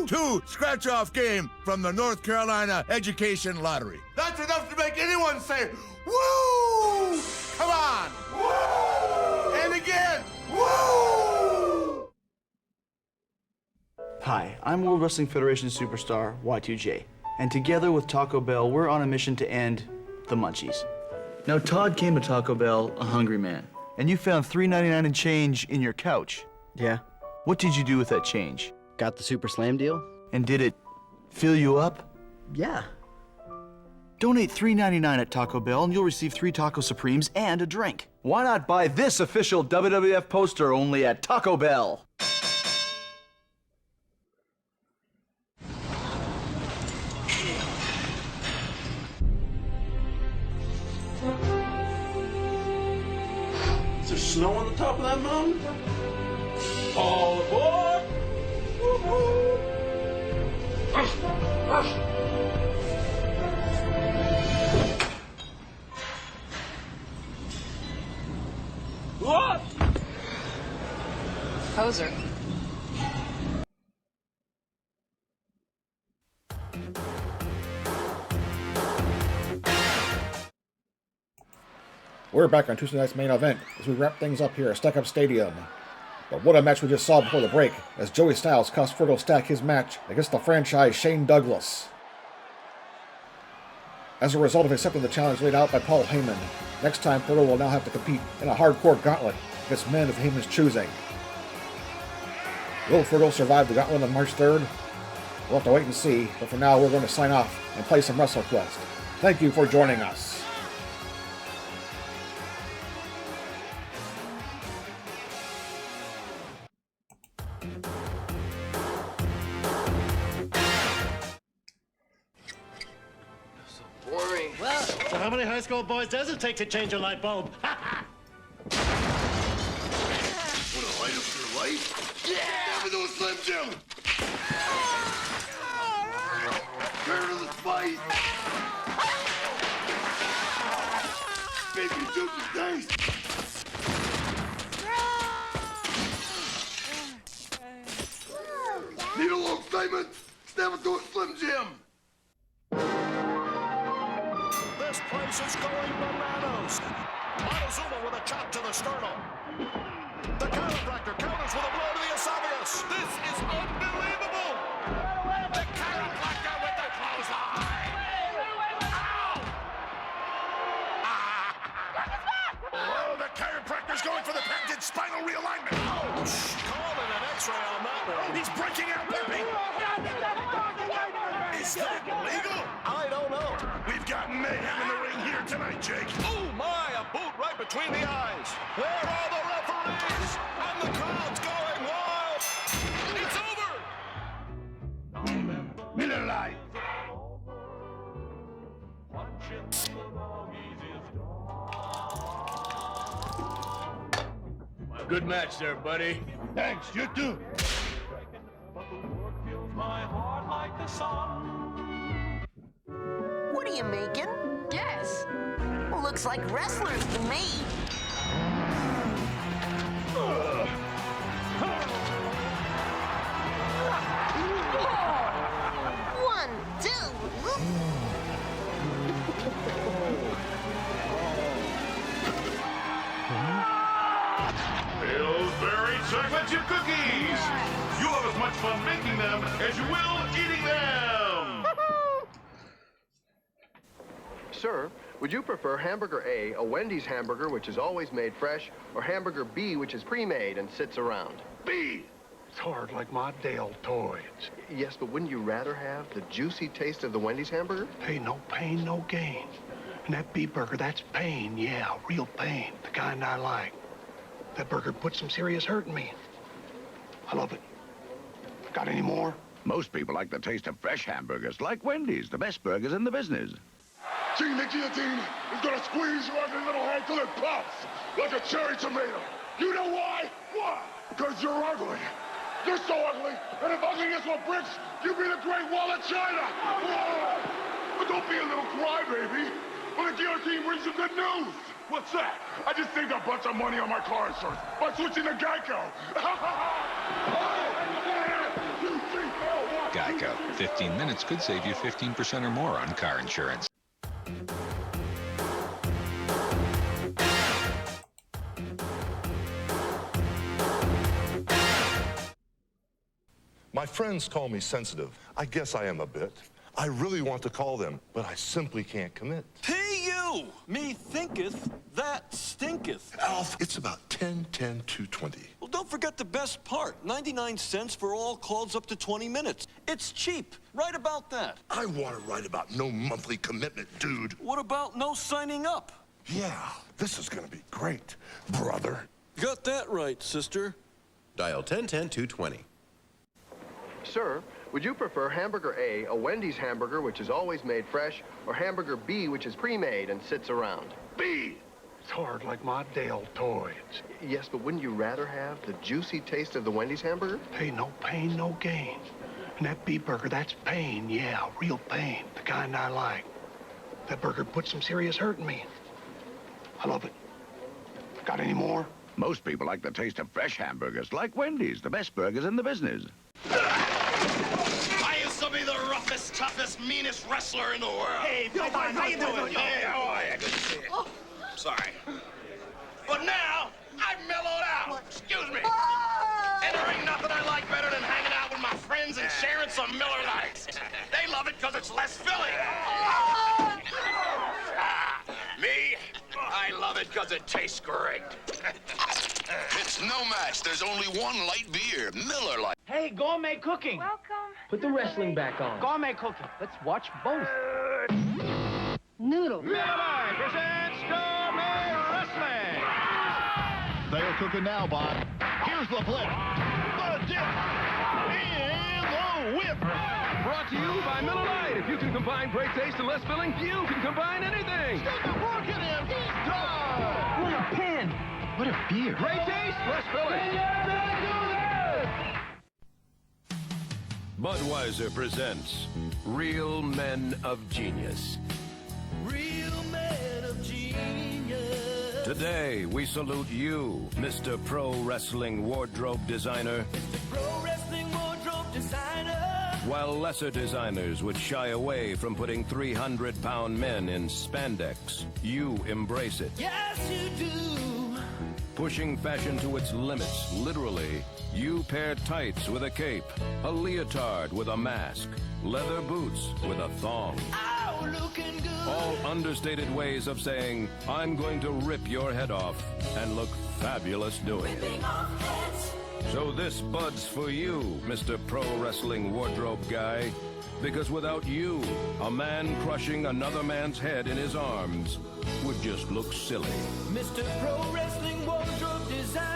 2 scratch-off game from the North Carolina Education Lottery. That's enough to make anyone say, woo! Come on! Woo! And again, woo! Hi, I'm World Wrestling Federation superstar Y2J, and together with Taco Bell, we're on a mission to end the munchies. Now, Todd came to Taco Bell a hungry man, and you found $3.99 and change in your couch. Yeah. What did you do with that change? Got the Super Slam deal. And did it fill you up? Yeah. Donate $3.99 at Taco Bell, and you'll receive 3 Taco Supremes and a drink. Why not buy this official WWF poster only at Taco Bell? Is there snow on the top of that mountain? All aboard! Woo-hoo! What? Poser. We're back on Tuesday night's main event as we wrap things up here at Stuck Up Stadium. But what a match we just saw before the break as Joey Styles cost Fergal Stack his match against the franchise Shane Douglas. As a result of accepting the challenge laid out by Paul Heyman, next time Fergal will now have to compete in a hardcore gauntlet against men of Heyman's choosing. Will Fergal survive the gauntlet on March 3rd? We'll have to wait and see, but for now we're going to sign off and play some WrestleQuest. Thank you for joining us. Boring. Well, so how many high school boys does it take to change a light bulb? Wanna light up your life? Yeah! Never do a Slim Jim! Tired of the spice! Baby juicy taste! Need a little excitement? Step into a Slim Jim! This place is going bananas. Montezuma with a chop to the sternum. The chiropractor counters with a blow to the esophagus. This is unbelievable. The chiropractor with the clothesline. Oh, the chiropractor's going for the patented spinal realignment. Ouch. Calling an x-ray on that one. He's breaking out, Pepe. Is that legal? I don't know. We've got mayhem in the ring here tonight, Jake. Oh my, a boot right between the eyes. Where are the referees? And the crowd's going wild. It's over. Miller Lite. Good match there, buddy. Thanks, you too. What are you making? Guess. Looks like wrestlers to me. One, two. Pillsbury chocolate chip cookies! You'll have as much fun making them as you will eating them! Sir, would you prefer hamburger A, a Wendy's hamburger which is always made fresh, or hamburger B which is pre-made and sits around? B! It's hard like my Dale toys. Yes, but wouldn't you rather have the juicy taste of the Wendy's hamburger? Hey, no pain, no gain. And that beef burger, that's pain, yeah, real pain, the kind I like. That burger put some serious hurt in me. I love it. Got any more? Most people like the taste of fresh hamburgers, like Wendy's, the best burgers in the business. See, the guillotine is gonna squeeze your ugly little head till it pops like a cherry tomato. You know why? Why? Because you're ugly. You're so ugly, and if ugliness were bricks, you'd be the Great Wall of China. Whoa. But don't be a little crybaby. When the guillotine brings you good news. What's that? I just saved a bunch of money on my car insurance by switching to Geico. Geico. 15 minutes could save you 15% or more on car insurance. My friends call me sensitive. I guess I am a bit. I really want to call them, but I simply can't commit. Pay you! Me thinketh, that stinketh. Alf, it's about 10, 10, 220. Well, don't forget the best part. 99 cents for all calls up to 20 minutes. It's cheap. Right about that. I want to write about no monthly commitment, dude. What about no signing up? Yeah, this is going to be great, brother. Got that right, sister. Dial 1010-220. Sir, would you prefer hamburger A, a Wendy's hamburger which is always made fresh, or hamburger B which is pre-made and sits around? B! It's hard like my Dale toys. Yes, but wouldn't you rather have the juicy taste of the Wendy's hamburger? Hey, no pain, no gain. And that beef burger, that's pain, yeah, real pain, the kind I like. That burger put some serious hurt in me. I love it. Got any more? Most people like the taste of fresh hamburgers, like Wendy's, the best burgers in the business. I used to be the roughest, toughest, meanest wrestler in the world. Hey, Python, how you doing? Hey, how are you? Good to see you. Sorry. But now, I've mellowed out. Excuse me. And there ain't nothing I like better than hanging out with my friends and sharing some Miller Lights. They love it because it's less filling. Me, I love it because it tastes great. It's no match. There's only one light beer, Miller Lite. Hey, gourmet cooking. Welcome. Put the wrestling back on. Gourmet cooking. Let's watch both. Noodle. Lunar presents Gourmet Wrestling. They're cooking now, Bob. Here's the flip. And the whip. Brought to you by Miller Lite. If you can combine great taste and less filling, you can combine anything. Stick a fork in him. He's done. What a pen. What a beer. Great taste, less filling. Budweiser presents Real Men of Genius. Real men of genius. Today, we salute you, Mr. Pro Wrestling Wardrobe Designer. Pro wrestling wardrobe designer. While lesser designers would shy away from putting 300-pound men in spandex, you embrace it. Yes, you do. Pushing fashion to its limits, literally, you pair tights with a cape, a leotard with a mask, leather boots with a thong. Oh, looking good. All understated ways of saying, I'm going to rip your head off and look fabulous doing it. So this Bud's for you, Mr. Pro Wrestling Wardrobe Guy. Because without you, a man crushing another man's head in his arms would just look silly. Mr. Pro Wrestling Wardrobe Designer.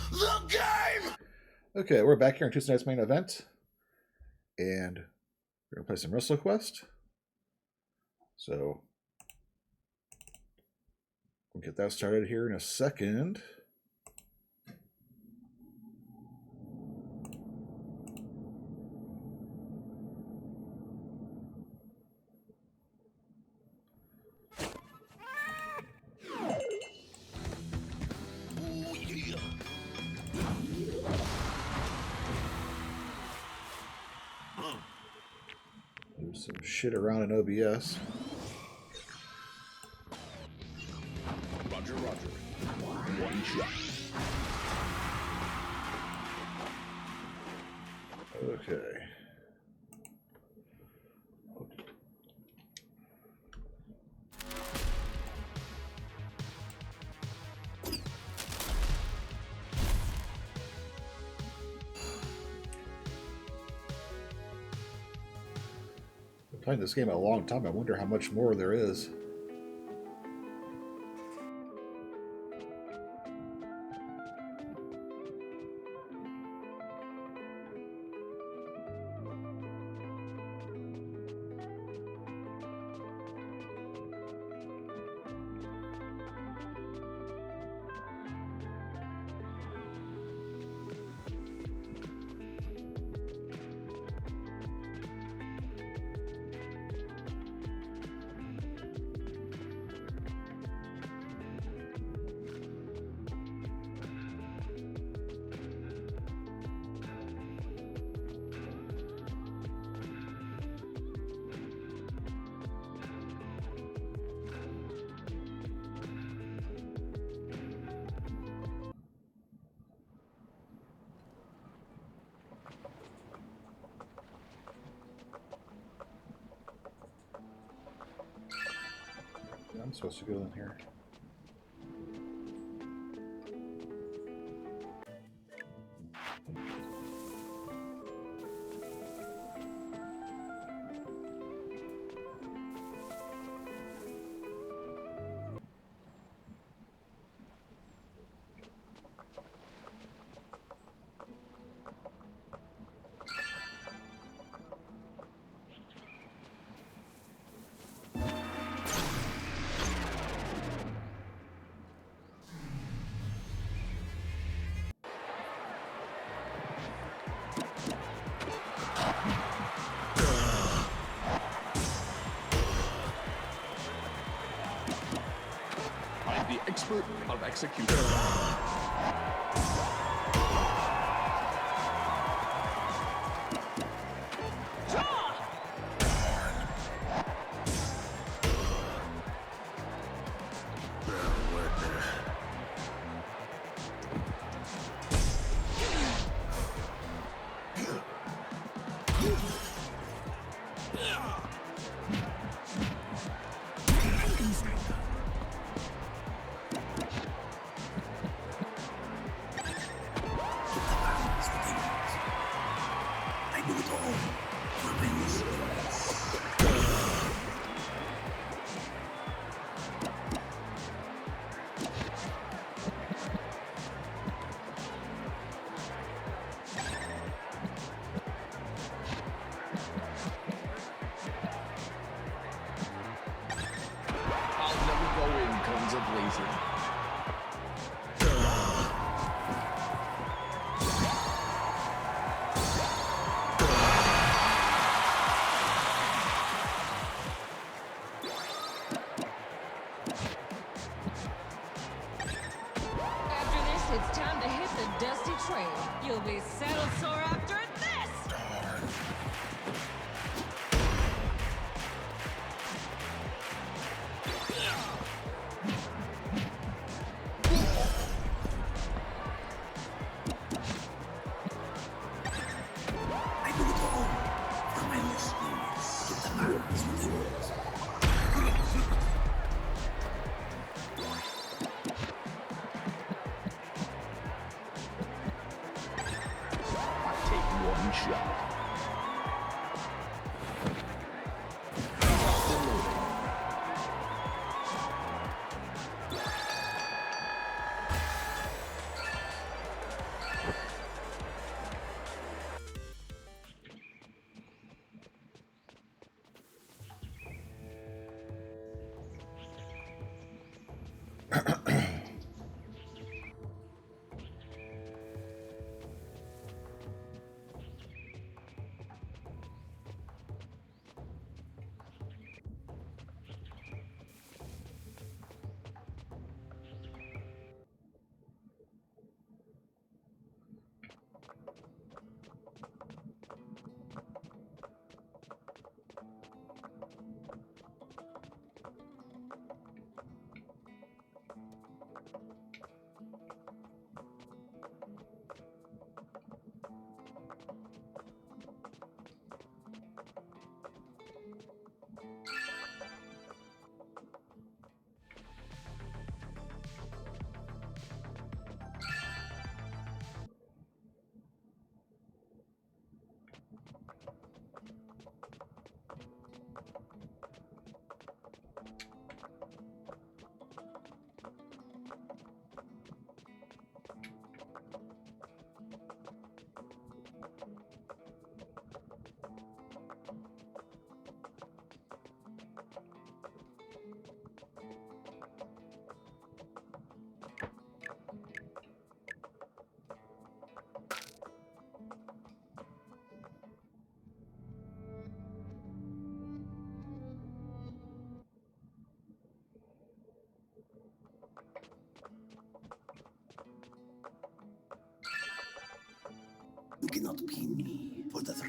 The game! Okay, we're back here on Tuesday night's main event. And we're going to play some WrestleQuest. So, we'll get that started here in a second. There's some shit around in OBS. Roger, roger. One shot. Okay. Been playing this game a long time. I wonder how much more there is. I'm supposed to go in here. I'm the expert of execution.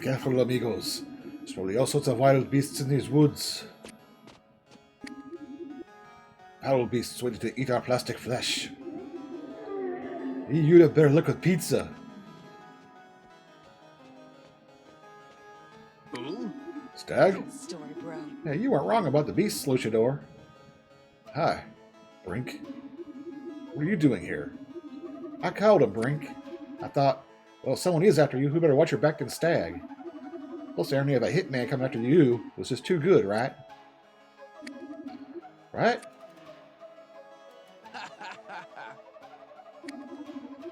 Careful, amigos. There's probably all sorts of wild beasts in these woods. Foul beasts waiting to eat our plastic flesh. You'd have better luck with pizza. Stag? Story, bro. Yeah, you weren't wrong about the beasts, Luchador. Hi, Brink. What are you doing here? I called him, Brink. I thought, well, if someone is after you, who better watch your back than Stag? Plus, the irony of a hitman coming after you was just too good, right? Right?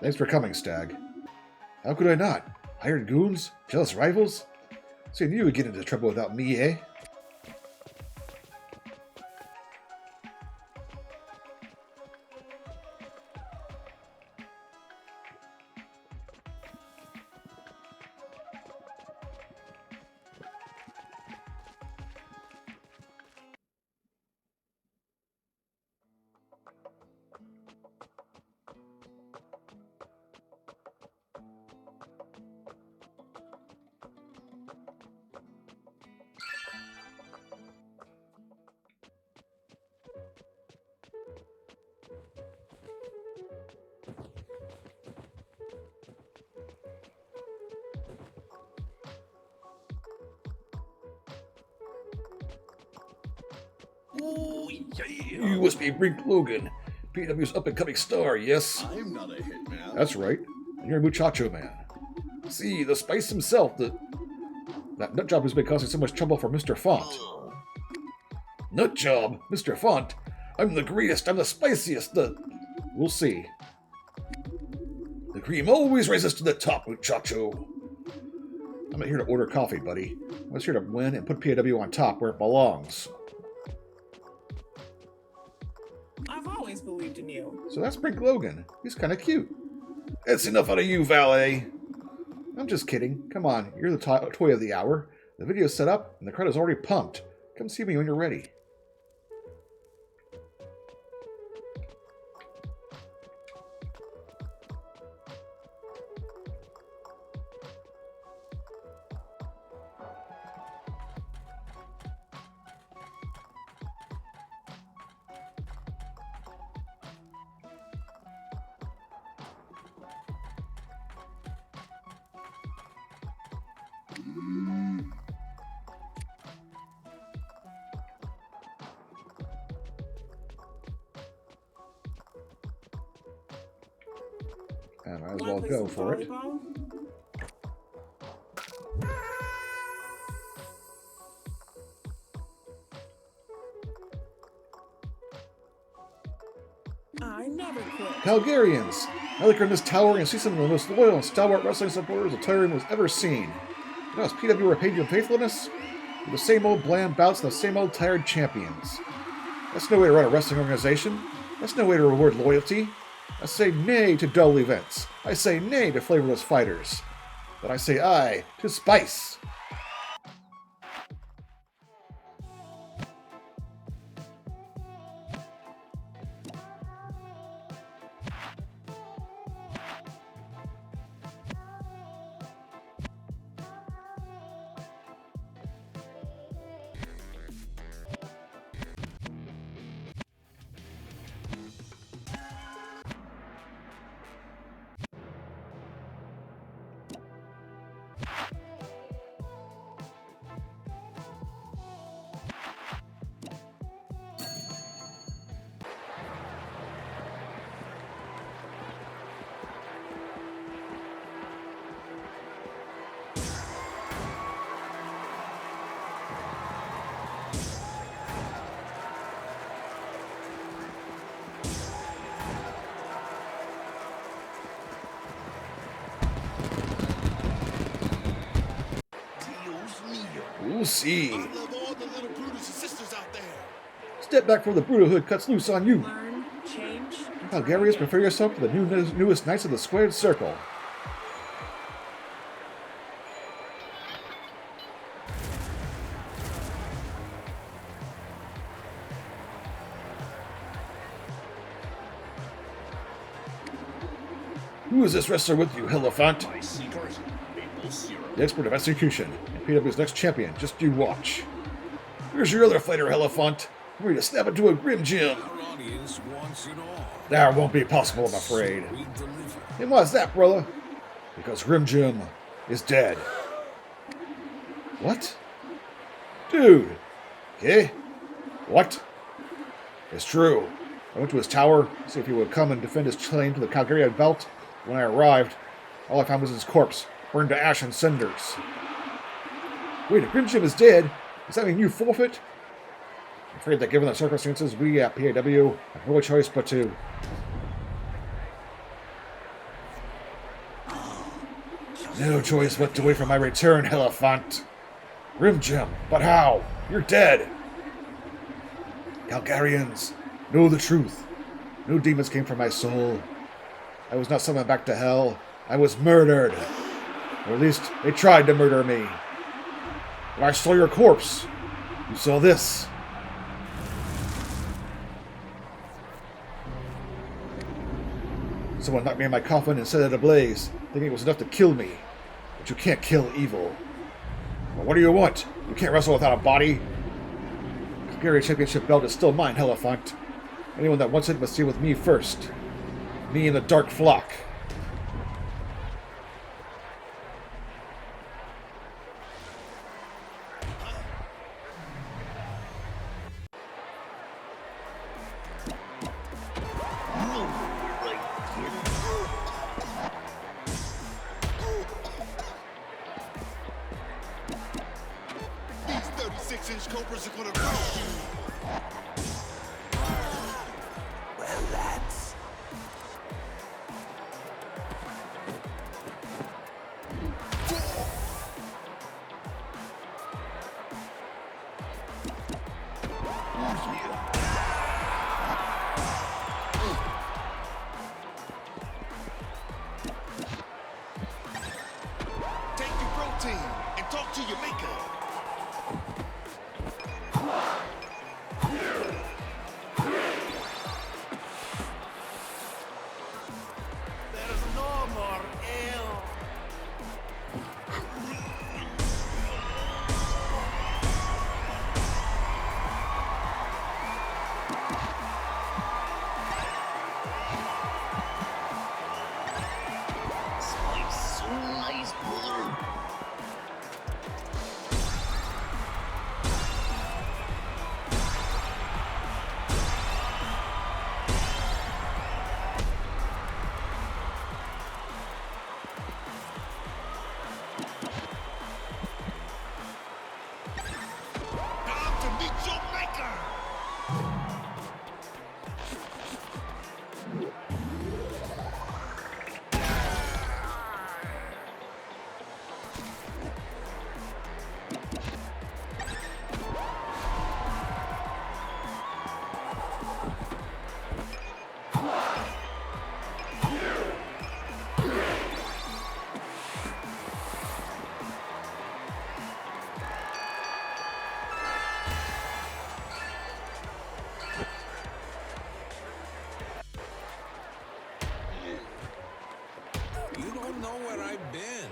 Thanks for coming, Stag. How could I not? Hired goons? Jealous rivals? Seeing you would get into trouble without me, eh? Oh, yeah. You must be Brink Logan, PW's up-and-coming star, yes? I'm not a hitman. That's right. You're a muchacho man. See, the Spice himself, that nutjob who's been causing so much trouble for Mr. Font. Nutjob? Mr. Font? I'm the greatest, I'm the spiciest, We'll see. The cream always rises to the top, muchacho. I'm not here to order coffee, buddy. I was here to win and put PW on top where it belongs. I've always believed in you. So that's Brink Logan. He's kind of cute. That's enough out of you, valet. I'm just kidding. Come on, you're the toy of the hour. The video's set up, and the crowd is already pumped. Come see me when you're ready. I might as well go for it. I never quit. Calgarians! I look in this tower and see some of the most loyal and stalwart wrestling supporters the Tyrion was ever seen. You know, as PW repaid you in faithfulness? With the same old bland bouts and the same old tired champions. That's no way to run a wrestling organization. That's no way to reward loyalty. I say nay to dull events. I say nay to flavorless fighters. But I say aye to spice. We'll see. Step back before the Brutohood cuts loose on you. Learn, change. Calgarians, prepare yourself for the newest Knights of the Squared Circle. Who is this wrestler with you, Hierophant? My secret, maple the expert of execution, and PW's next champion. Just you watch. Here's your other fighter, Elephant. I'm ready to snap into a Grim Jim. That won't be possible, I'm afraid. And why's that, brother? Because Grim Jim is dead. What? Dude. Okay. What? It's true. I went to his tower to see if he would come and defend his claim to the Calgary belt. When I arrived, all I found was his corpse, burned to ash and cinders. Wait, if Grim Jim is dead, does that mean you forfeit? I'm afraid that given the circumstances, we at PAW have no choice but to... No choice but to wait for my return, Elephant. Grim Jim, but how? You're dead. Calgarians, know the truth. No demons came from my soul. I was not summoned back to hell. I was murdered. Or at least, they tried to murder me. But I saw your corpse. You saw this. Someone knocked me in my coffin and set it ablaze, thinking it was enough to kill me. But you can't kill evil. Well, what do you want? You can't wrestle without a body. The Calgary Championship belt is still mine, Elephant. Anyone that wants it must deal with me first. Me and the Dark Flock.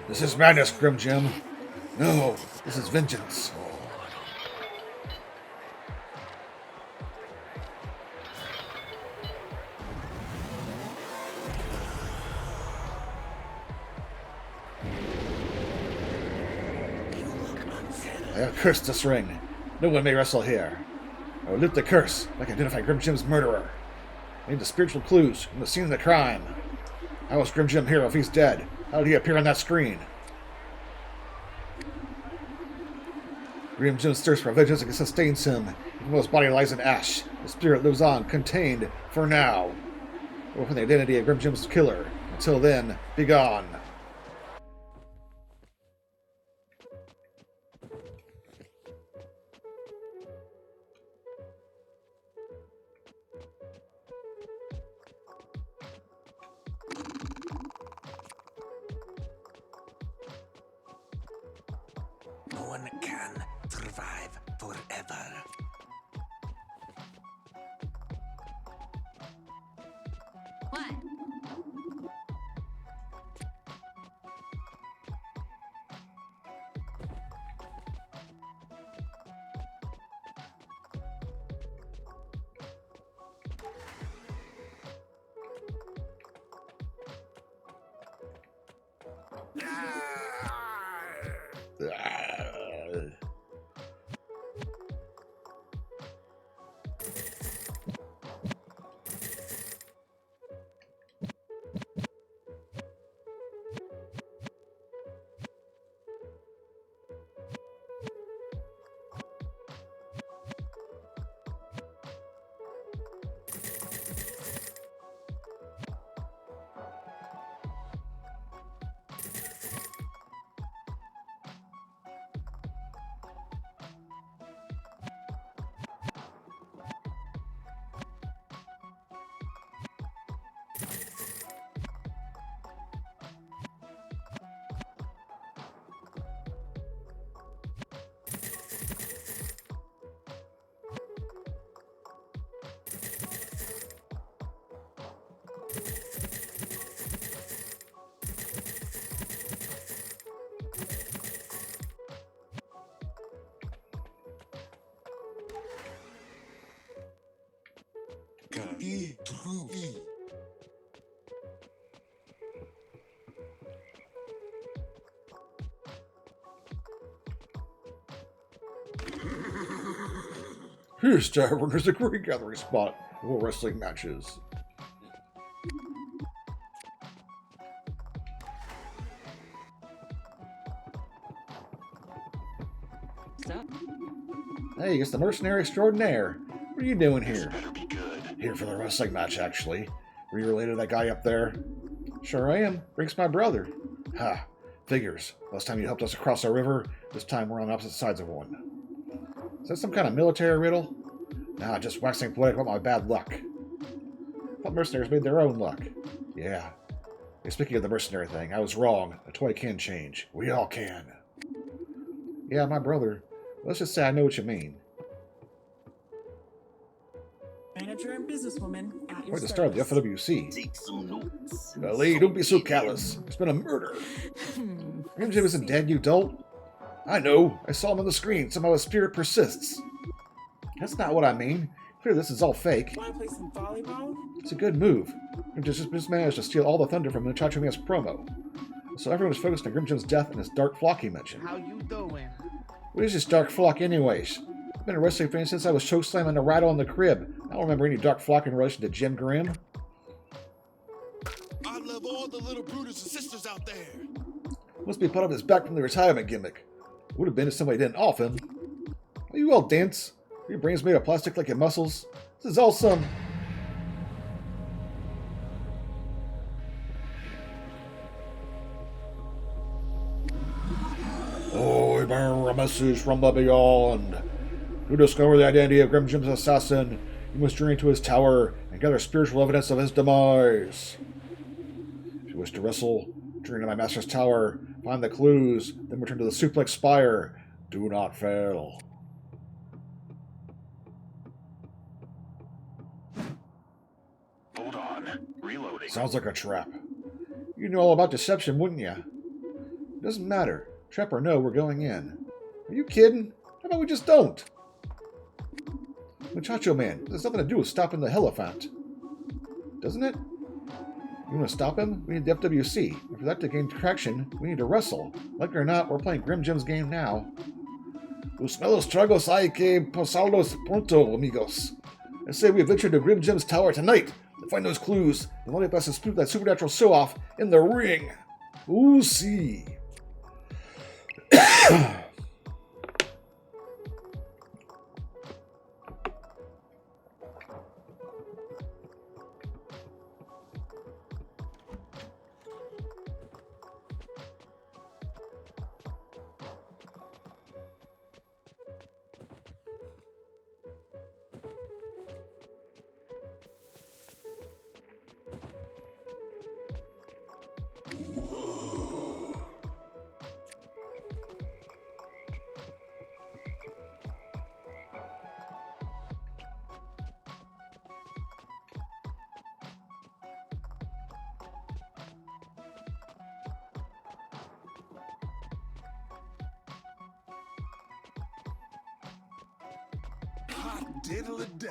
This is madness, Grim Jim. No, this is vengeance. I have cursed this ring. No one may wrestle here. I will lift the curse if I can identify Grim Jim's murderer. I need the spiritual clues from the scene of the crime. How is Grim Jim here if he's dead? How did he appear on that screen? Grim Jim's thirst for vengeance sustains him. Even though his body lies in ash, his spirit lives on, contained for now. Or from the identity of Grim Jim's killer. Until then, be gone. No one can survive forever. What? Here's Tavern is a great gathering spot for wrestling matches. Stop. Hey, it's the mercenary extraordinaire. What are you doing here? Here for the wrestling match, actually. Were you related to that guy up there? Sure I am. Rink's my brother. Ha. Figures. Last time you helped us across our river, this time we're on opposite sides of one. Is that some kind of military riddle? Nah, just waxing poetic about my bad luck. I thought mercenaries made their own luck. Yeah. Hey, speaking of the mercenary thing, I was wrong. A toy can change. We all can. Yeah, my brother. Let's just say I know what you mean. Manager and businesswoman at your Quite the start of the FWC. Take some notes. Lee, don't be so callous. There's been a murder. Grim Jim isn't dead, you dolt. I know. I saw him on the screen. Somehow his spirit persists. That's not what I mean. Clearly this is all fake. Want to play some volleyball? It's a good move. Grim just managed to steal all the thunder from the Muchacho Mia's promo. So everyone was focused on Grim Jim's death and his dark flock he mentioned. How you doing? What is this dark flock anyways? I've been a wrestling fan since I was chokeslamming a rattle in the crib. I don't remember any dark flock in relation to Jim Grimm. I love all the little brothers and sisters out there. Must be part of his back from the retirement gimmick. It would have been if somebody didn't off him. Are you all dense? Are your brains made of plastic like your muscles? This is all some... Oh, we bear a message from the beyond. To discover the identity of Grim Jim's assassin, you must journey to his tower and gather spiritual evidence of his demise. If you wish to wrestle, journey to my master's tower, find the clues, then return to the suplex spire. Do not fail. Hold on. Reloading. Sounds like a trap. You'd know all about deception, wouldn't you? Doesn't matter. Trap or no, we're going in. Are you kidding? How about we just don't? Muchacho Man, this has nothing to do with stopping the Hierophant. Doesn't it? You want to stop him? We need the FWC. And for that to gain traction, we need to wrestle. Like it or not, we're playing Grim Jim's game now. Los malos tragos hay que pasarlos pronto, amigos. I say we venture to Grim Jim's tower tonight to find those clues, and let us spook that supernatural show-off in the ring. Ooh, see. Hot diddle-a-damn.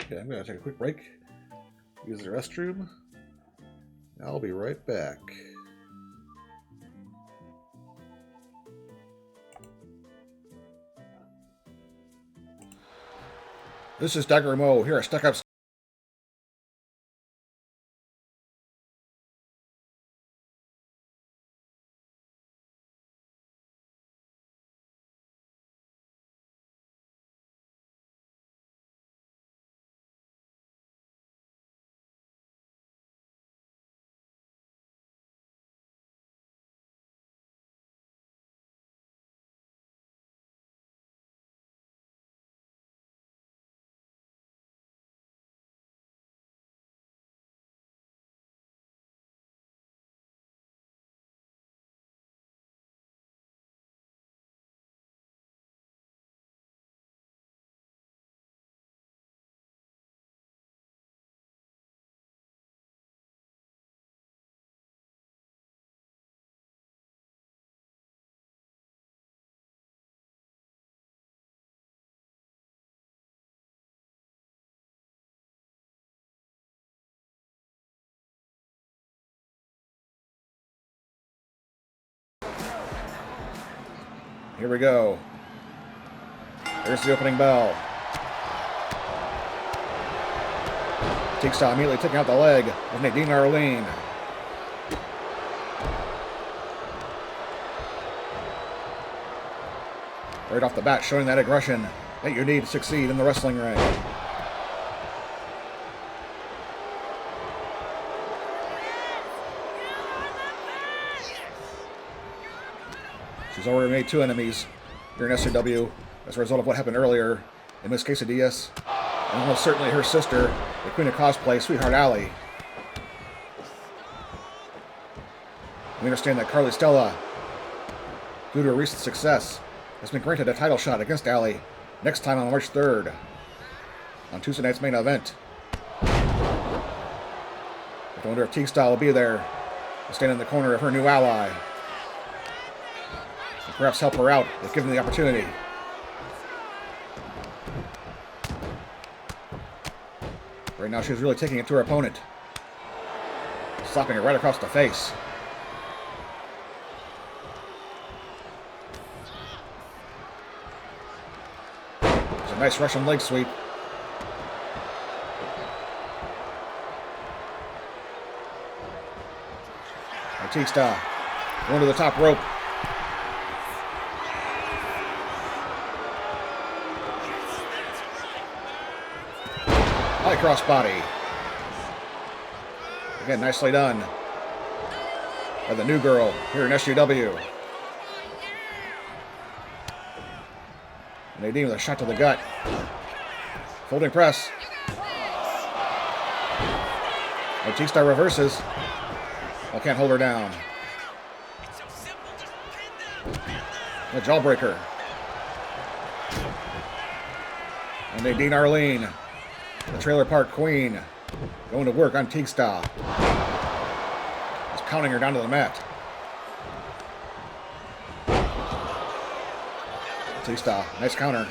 Okay, I'm gonna take a quick break. Use the restroom. I'll be right back. This is Dagger Mo here at Stuck Up. Here we go. There's the opening bell. Jigsaw immediately taking out the leg of Nadine Arlene. Right off the bat, showing that aggression that you need to succeed in the wrestling ring. She's already made 2 enemies here in SCW as a result of what happened earlier in Miss Quesadillas, and almost certainly her sister, the Queen of Cosplay, Sweetheart Alley. We understand that Carly Stella, due to her recent success, has been granted a title shot against Alley next time on March 3rd on Tuesday night's main event. I wonder if Teague-Style will be there to stand in the corner of her new ally. Perhaps help her out if given the opportunity. Right now she's really taking it to her opponent. Slapping her right across the face. It's a nice Russian leg sweep. Batista going to the top rope. High crossbody. Again, nicely done by the new girl here in SGW. Nadine with a shot to the gut. Folding press. Batista reverses. I can't hold her down. The jawbreaker. And Nadine Arlene, the Trailer Park Queen, going to work on Teague-Style. He's pounding her down to the mat. Teague-Style, nice counter.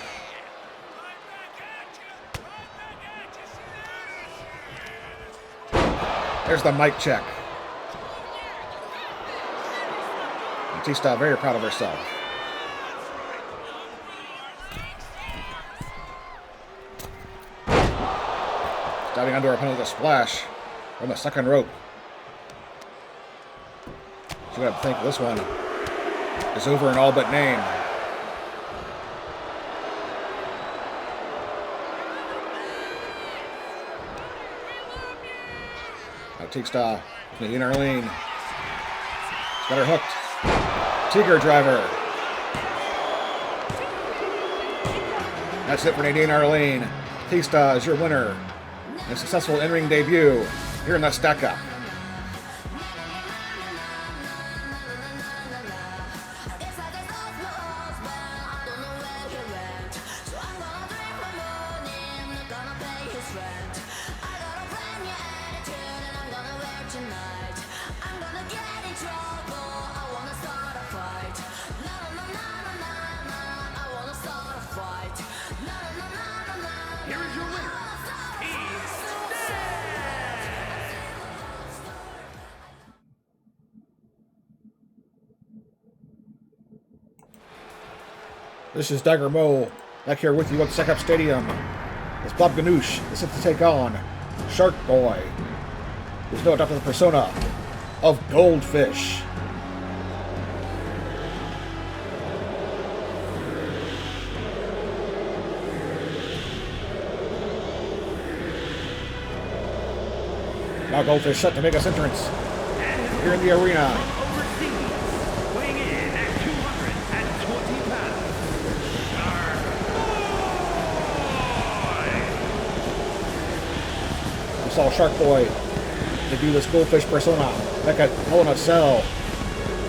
There's the mic check. Teague-Style very proud of herself. Diving onto her opponent with a splash from the second rope. She's going to think this one is over in all but name. Now Teague-Style, Nadine Arlene. She's got her hooked. Tiger driver. That's it for Nadine Arlene. Teague-Style is your winner. A successful in-ring debut here in the Stack Up. Here is your winner, This is Dagger Mo, back here with you at Seckup Stadium. It's Bob Ganoush is set to take on Shark Boy, who's now adopted the persona of Goldfish. Now Goldfish set to make his entrance here in the arena. Saw Shark Boy debut this Goldfish persona back at Hell in a Cell.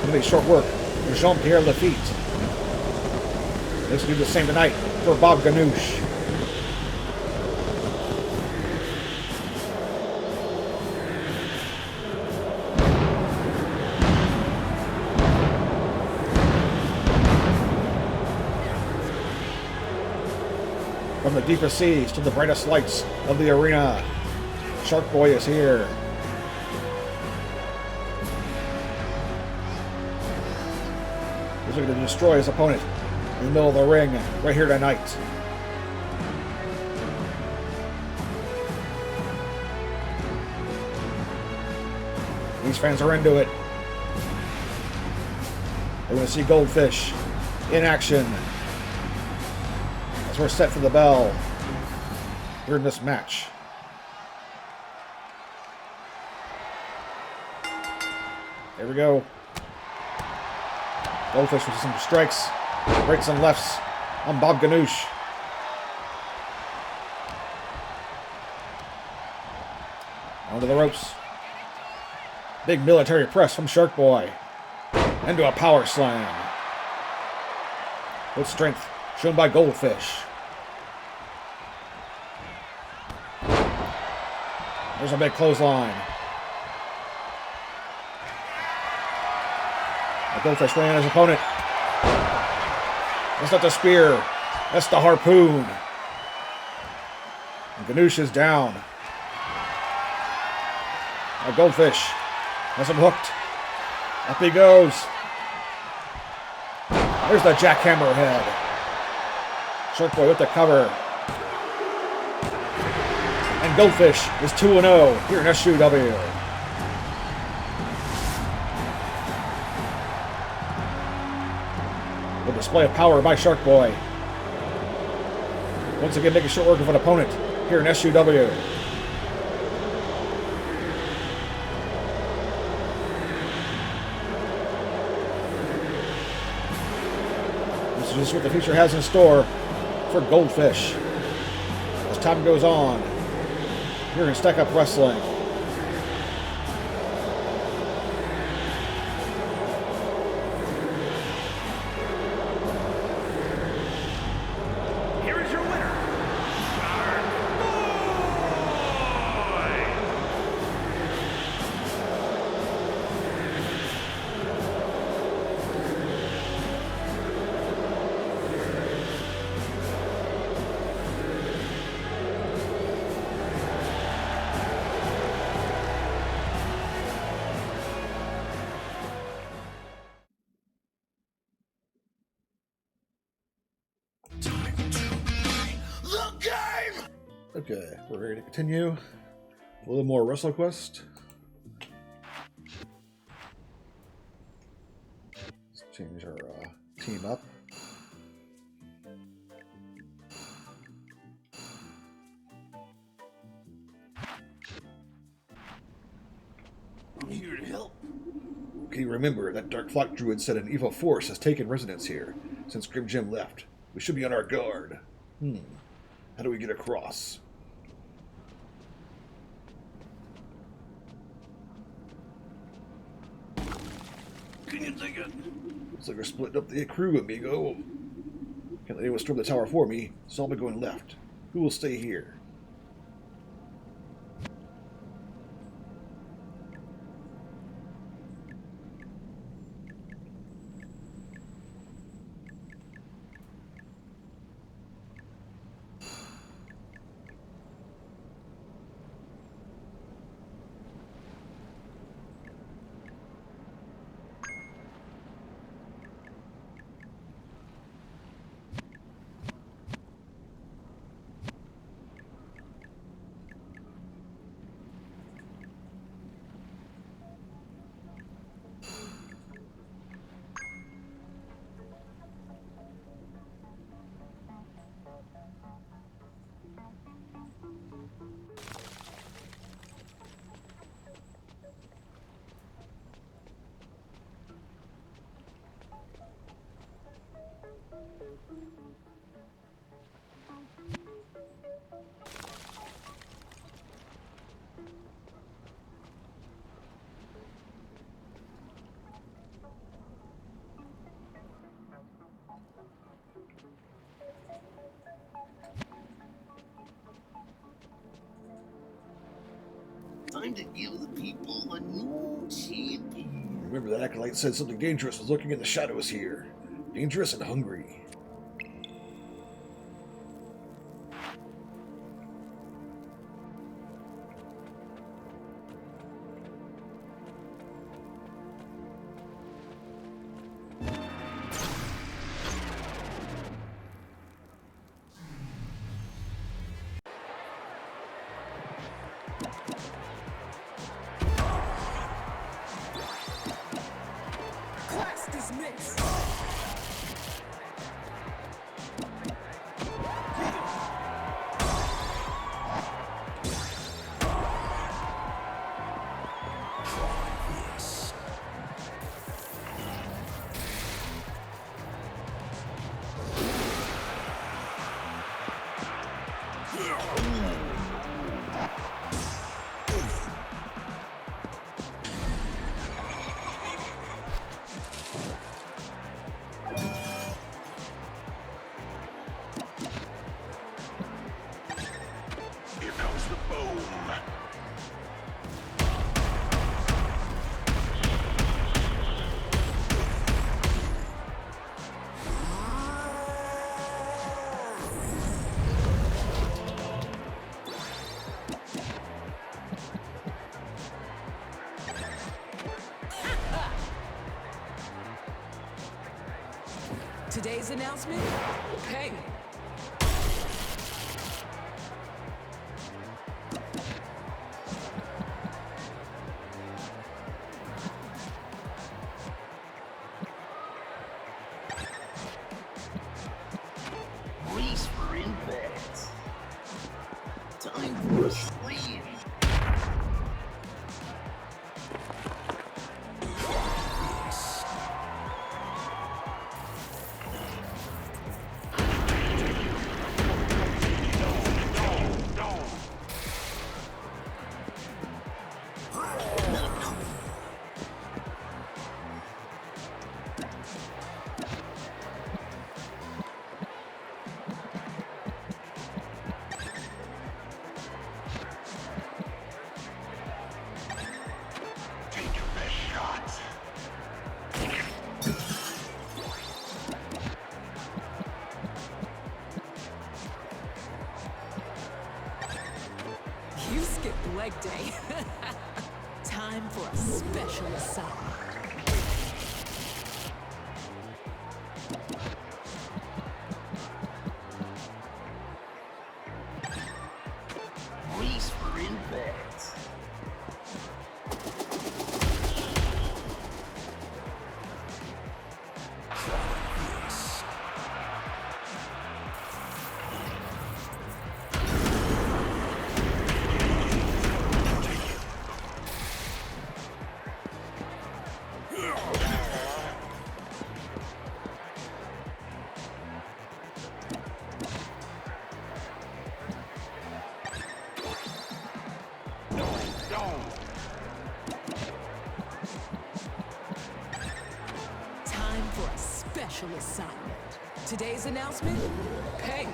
Gonna be short work for Jean-Pierre Lafitte. Let's do the same tonight for Bob Ganoush. From the deepest seas to the brightest lights of the arena, Shark Boy is here. He's looking to destroy his opponent in the middle of the ring right here tonight. These fans are into it. They want to see Goldfish in action as we're set for the bell here in this match. There we go. Goldfish with some strikes, rights and lefts on Bob Ganoush. Onto the ropes. Big military press from Shark Boy. Into a power slam. With strength shown by Goldfish. There's a big clothesline. Goldfish weighing his opponent. That's not the spear. That's the harpoon. And Ganoush is down. Now Goldfish has him hooked. Up he goes. There's the jackhammer head. Shark Boy with the cover. And Goldfish is 2-0 here in SUW. Display of power by Shark Boy. Once again, making short work of an opponent here in SUW. This is just what the future has in store for Goldfish as time goes on here in Stack Up Wrestling. Okay, we're ready to continue. A little more WrestleQuest. Let's change our team up. I'm here to help. Okay, remember that Dark Flock Druid said an evil force has taken residence here since Grim Jim left. We should be on our guard. How do we get across? Can you take it? Looks like we're splitting up the crew, amigo. Can't let anyone storm the tower for me, so I'll be going left. Who will stay here? Time to give the people a new champion. Remember that acolyte said something dangerous was lurking in the shadows here. Dangerous and hungry. Class dismissed. Here comes the boom. Today's announcement? Hey. Race for impact. Time for a slam. Take your best shot. You skipped leg day. Time for a special assignment. Race for impact. Time for a special assignment. Today's announcement? Pay.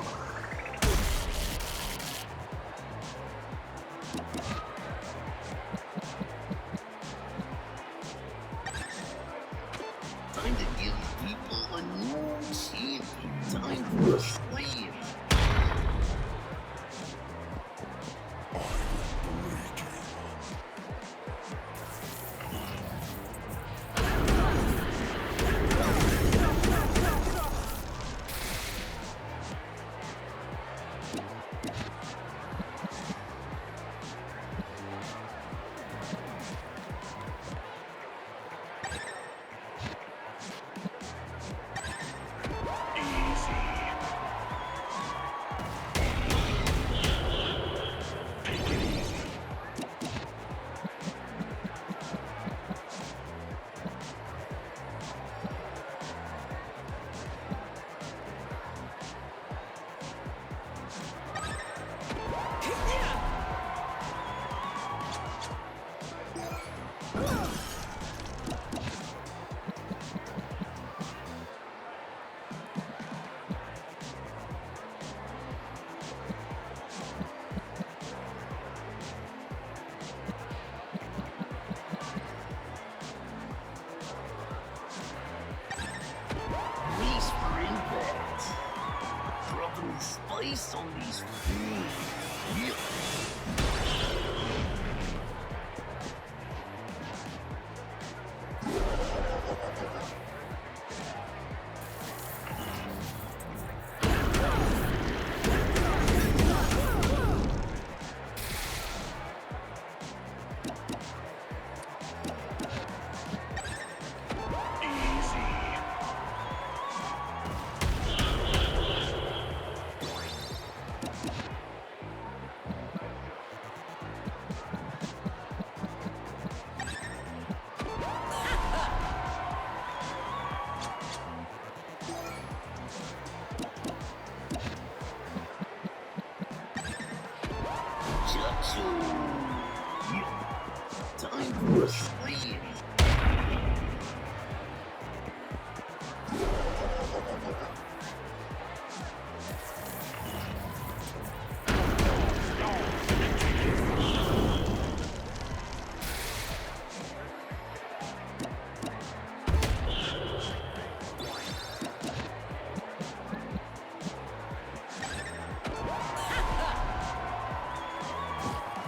Time to give people a new champion. Time for a slam. spice on these. Time for a sleep.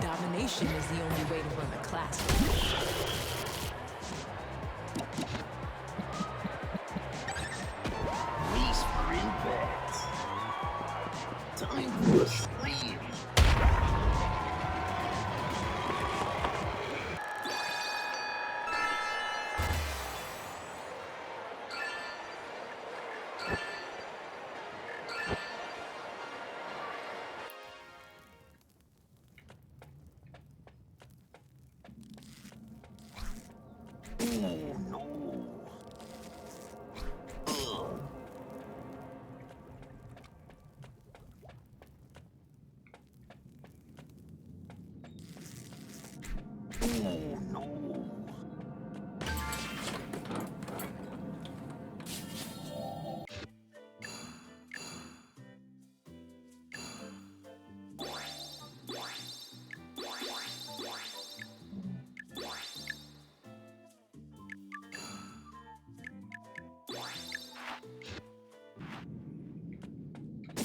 Domination is the only way to run a class. Least for impact. Time for a sleep. Oh no. Oh no.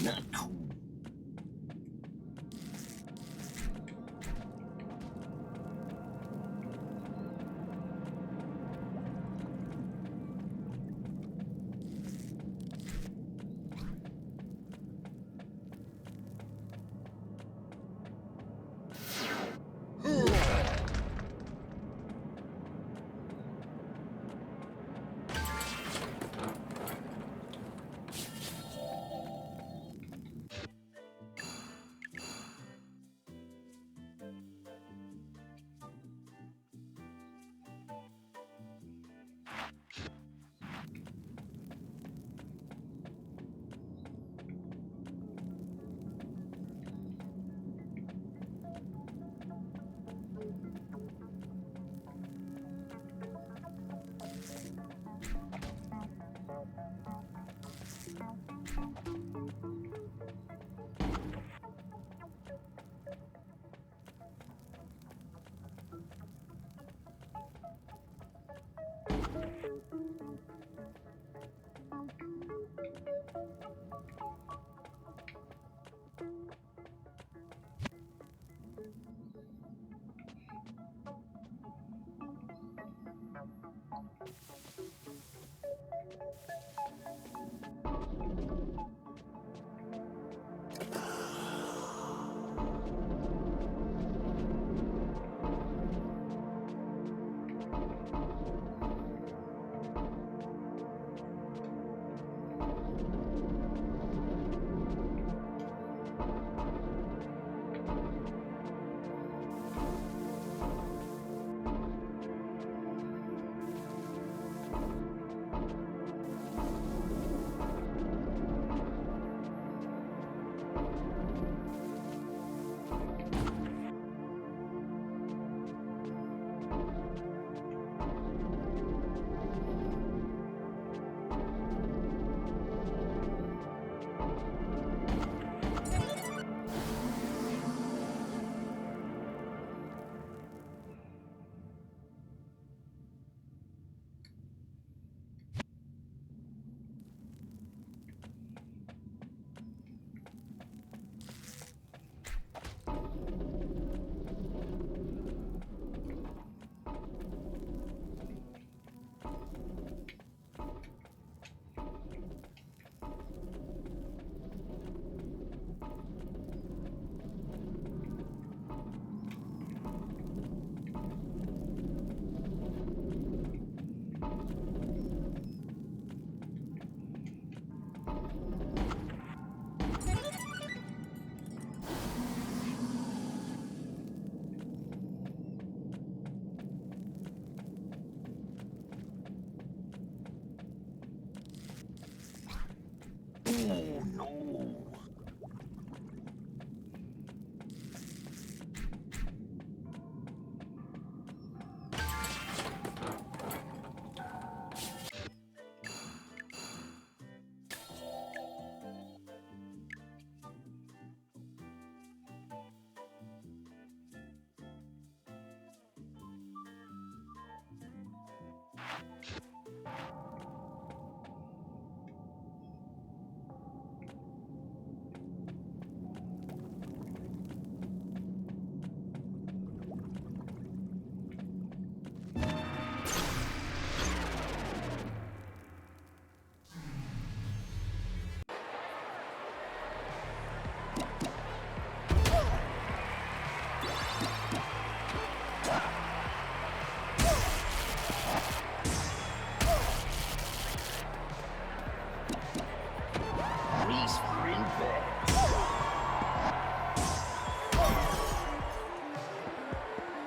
Not cool. Who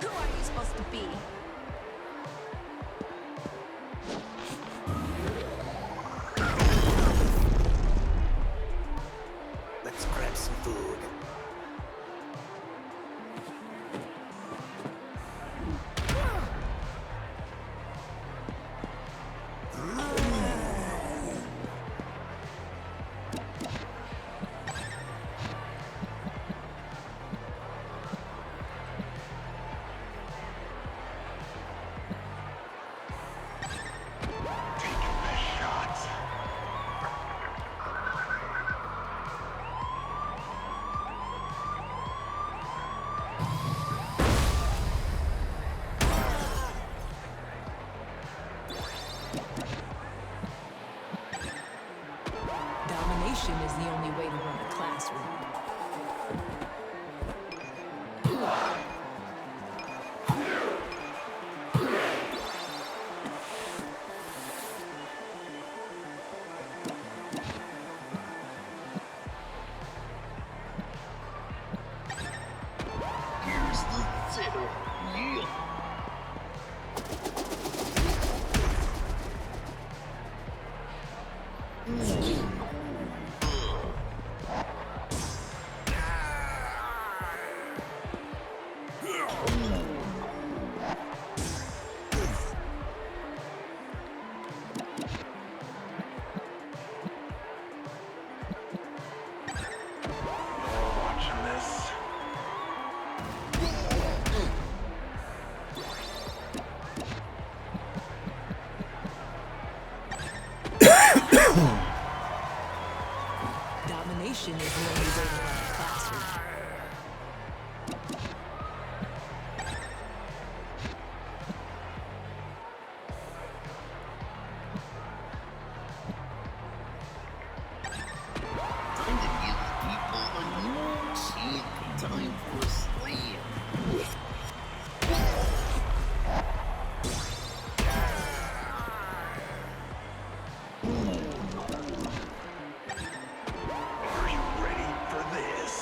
are you supposed to be? Let's grab some food. Domination is the only way to run a classroom. Here's the zero. Yeah. Watching this. Domination is the only way to run a classroom. Time to give people a new scene. Time for a slam. Are you ready for this?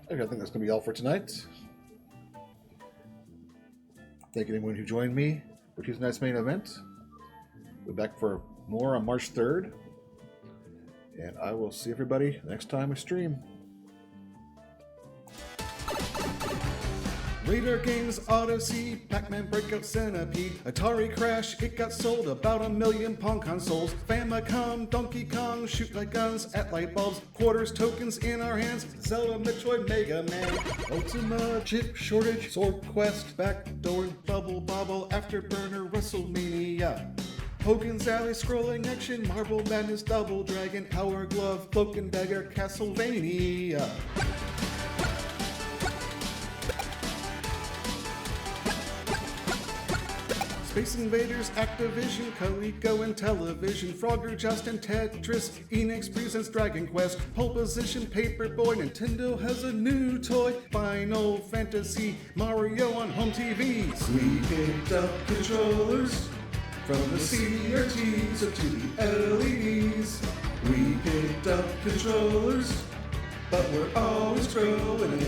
Okay, I think that's going to be all for tonight. Thank you to anyone who joined me for Tuesday night's main event. We'll be back for more on March 3rd. And I will see everybody next time we stream. Raider Games, Odyssey, Pac-Man Breakout Centipede, Atari Crash, it got sold about 1 million Pong consoles, Famicom, Donkey Kong, shoot like guns at light bulbs, quarters, tokens in our hands, Zelda, Metroid, Mega Man, Ultima, chip shortage, Sword Quest, Backdoor, Bubble Bobble, Afterburner, WrestleMania, Hogan's Alley, Scrolling Action, Marble Madness, Double Dragon, Power Glove, Cloak and Dagger, Castlevania. Space Invaders, Activision, Coleco and Television, Frogger, Justin, Tetris, Enix presents Dragon Quest, Pole Position, Paperboy, Nintendo has a new toy, Final Fantasy, Mario on home TVs. We picked up controllers from the CRTs to the LEDs. We picked up controllers, but we're always growing.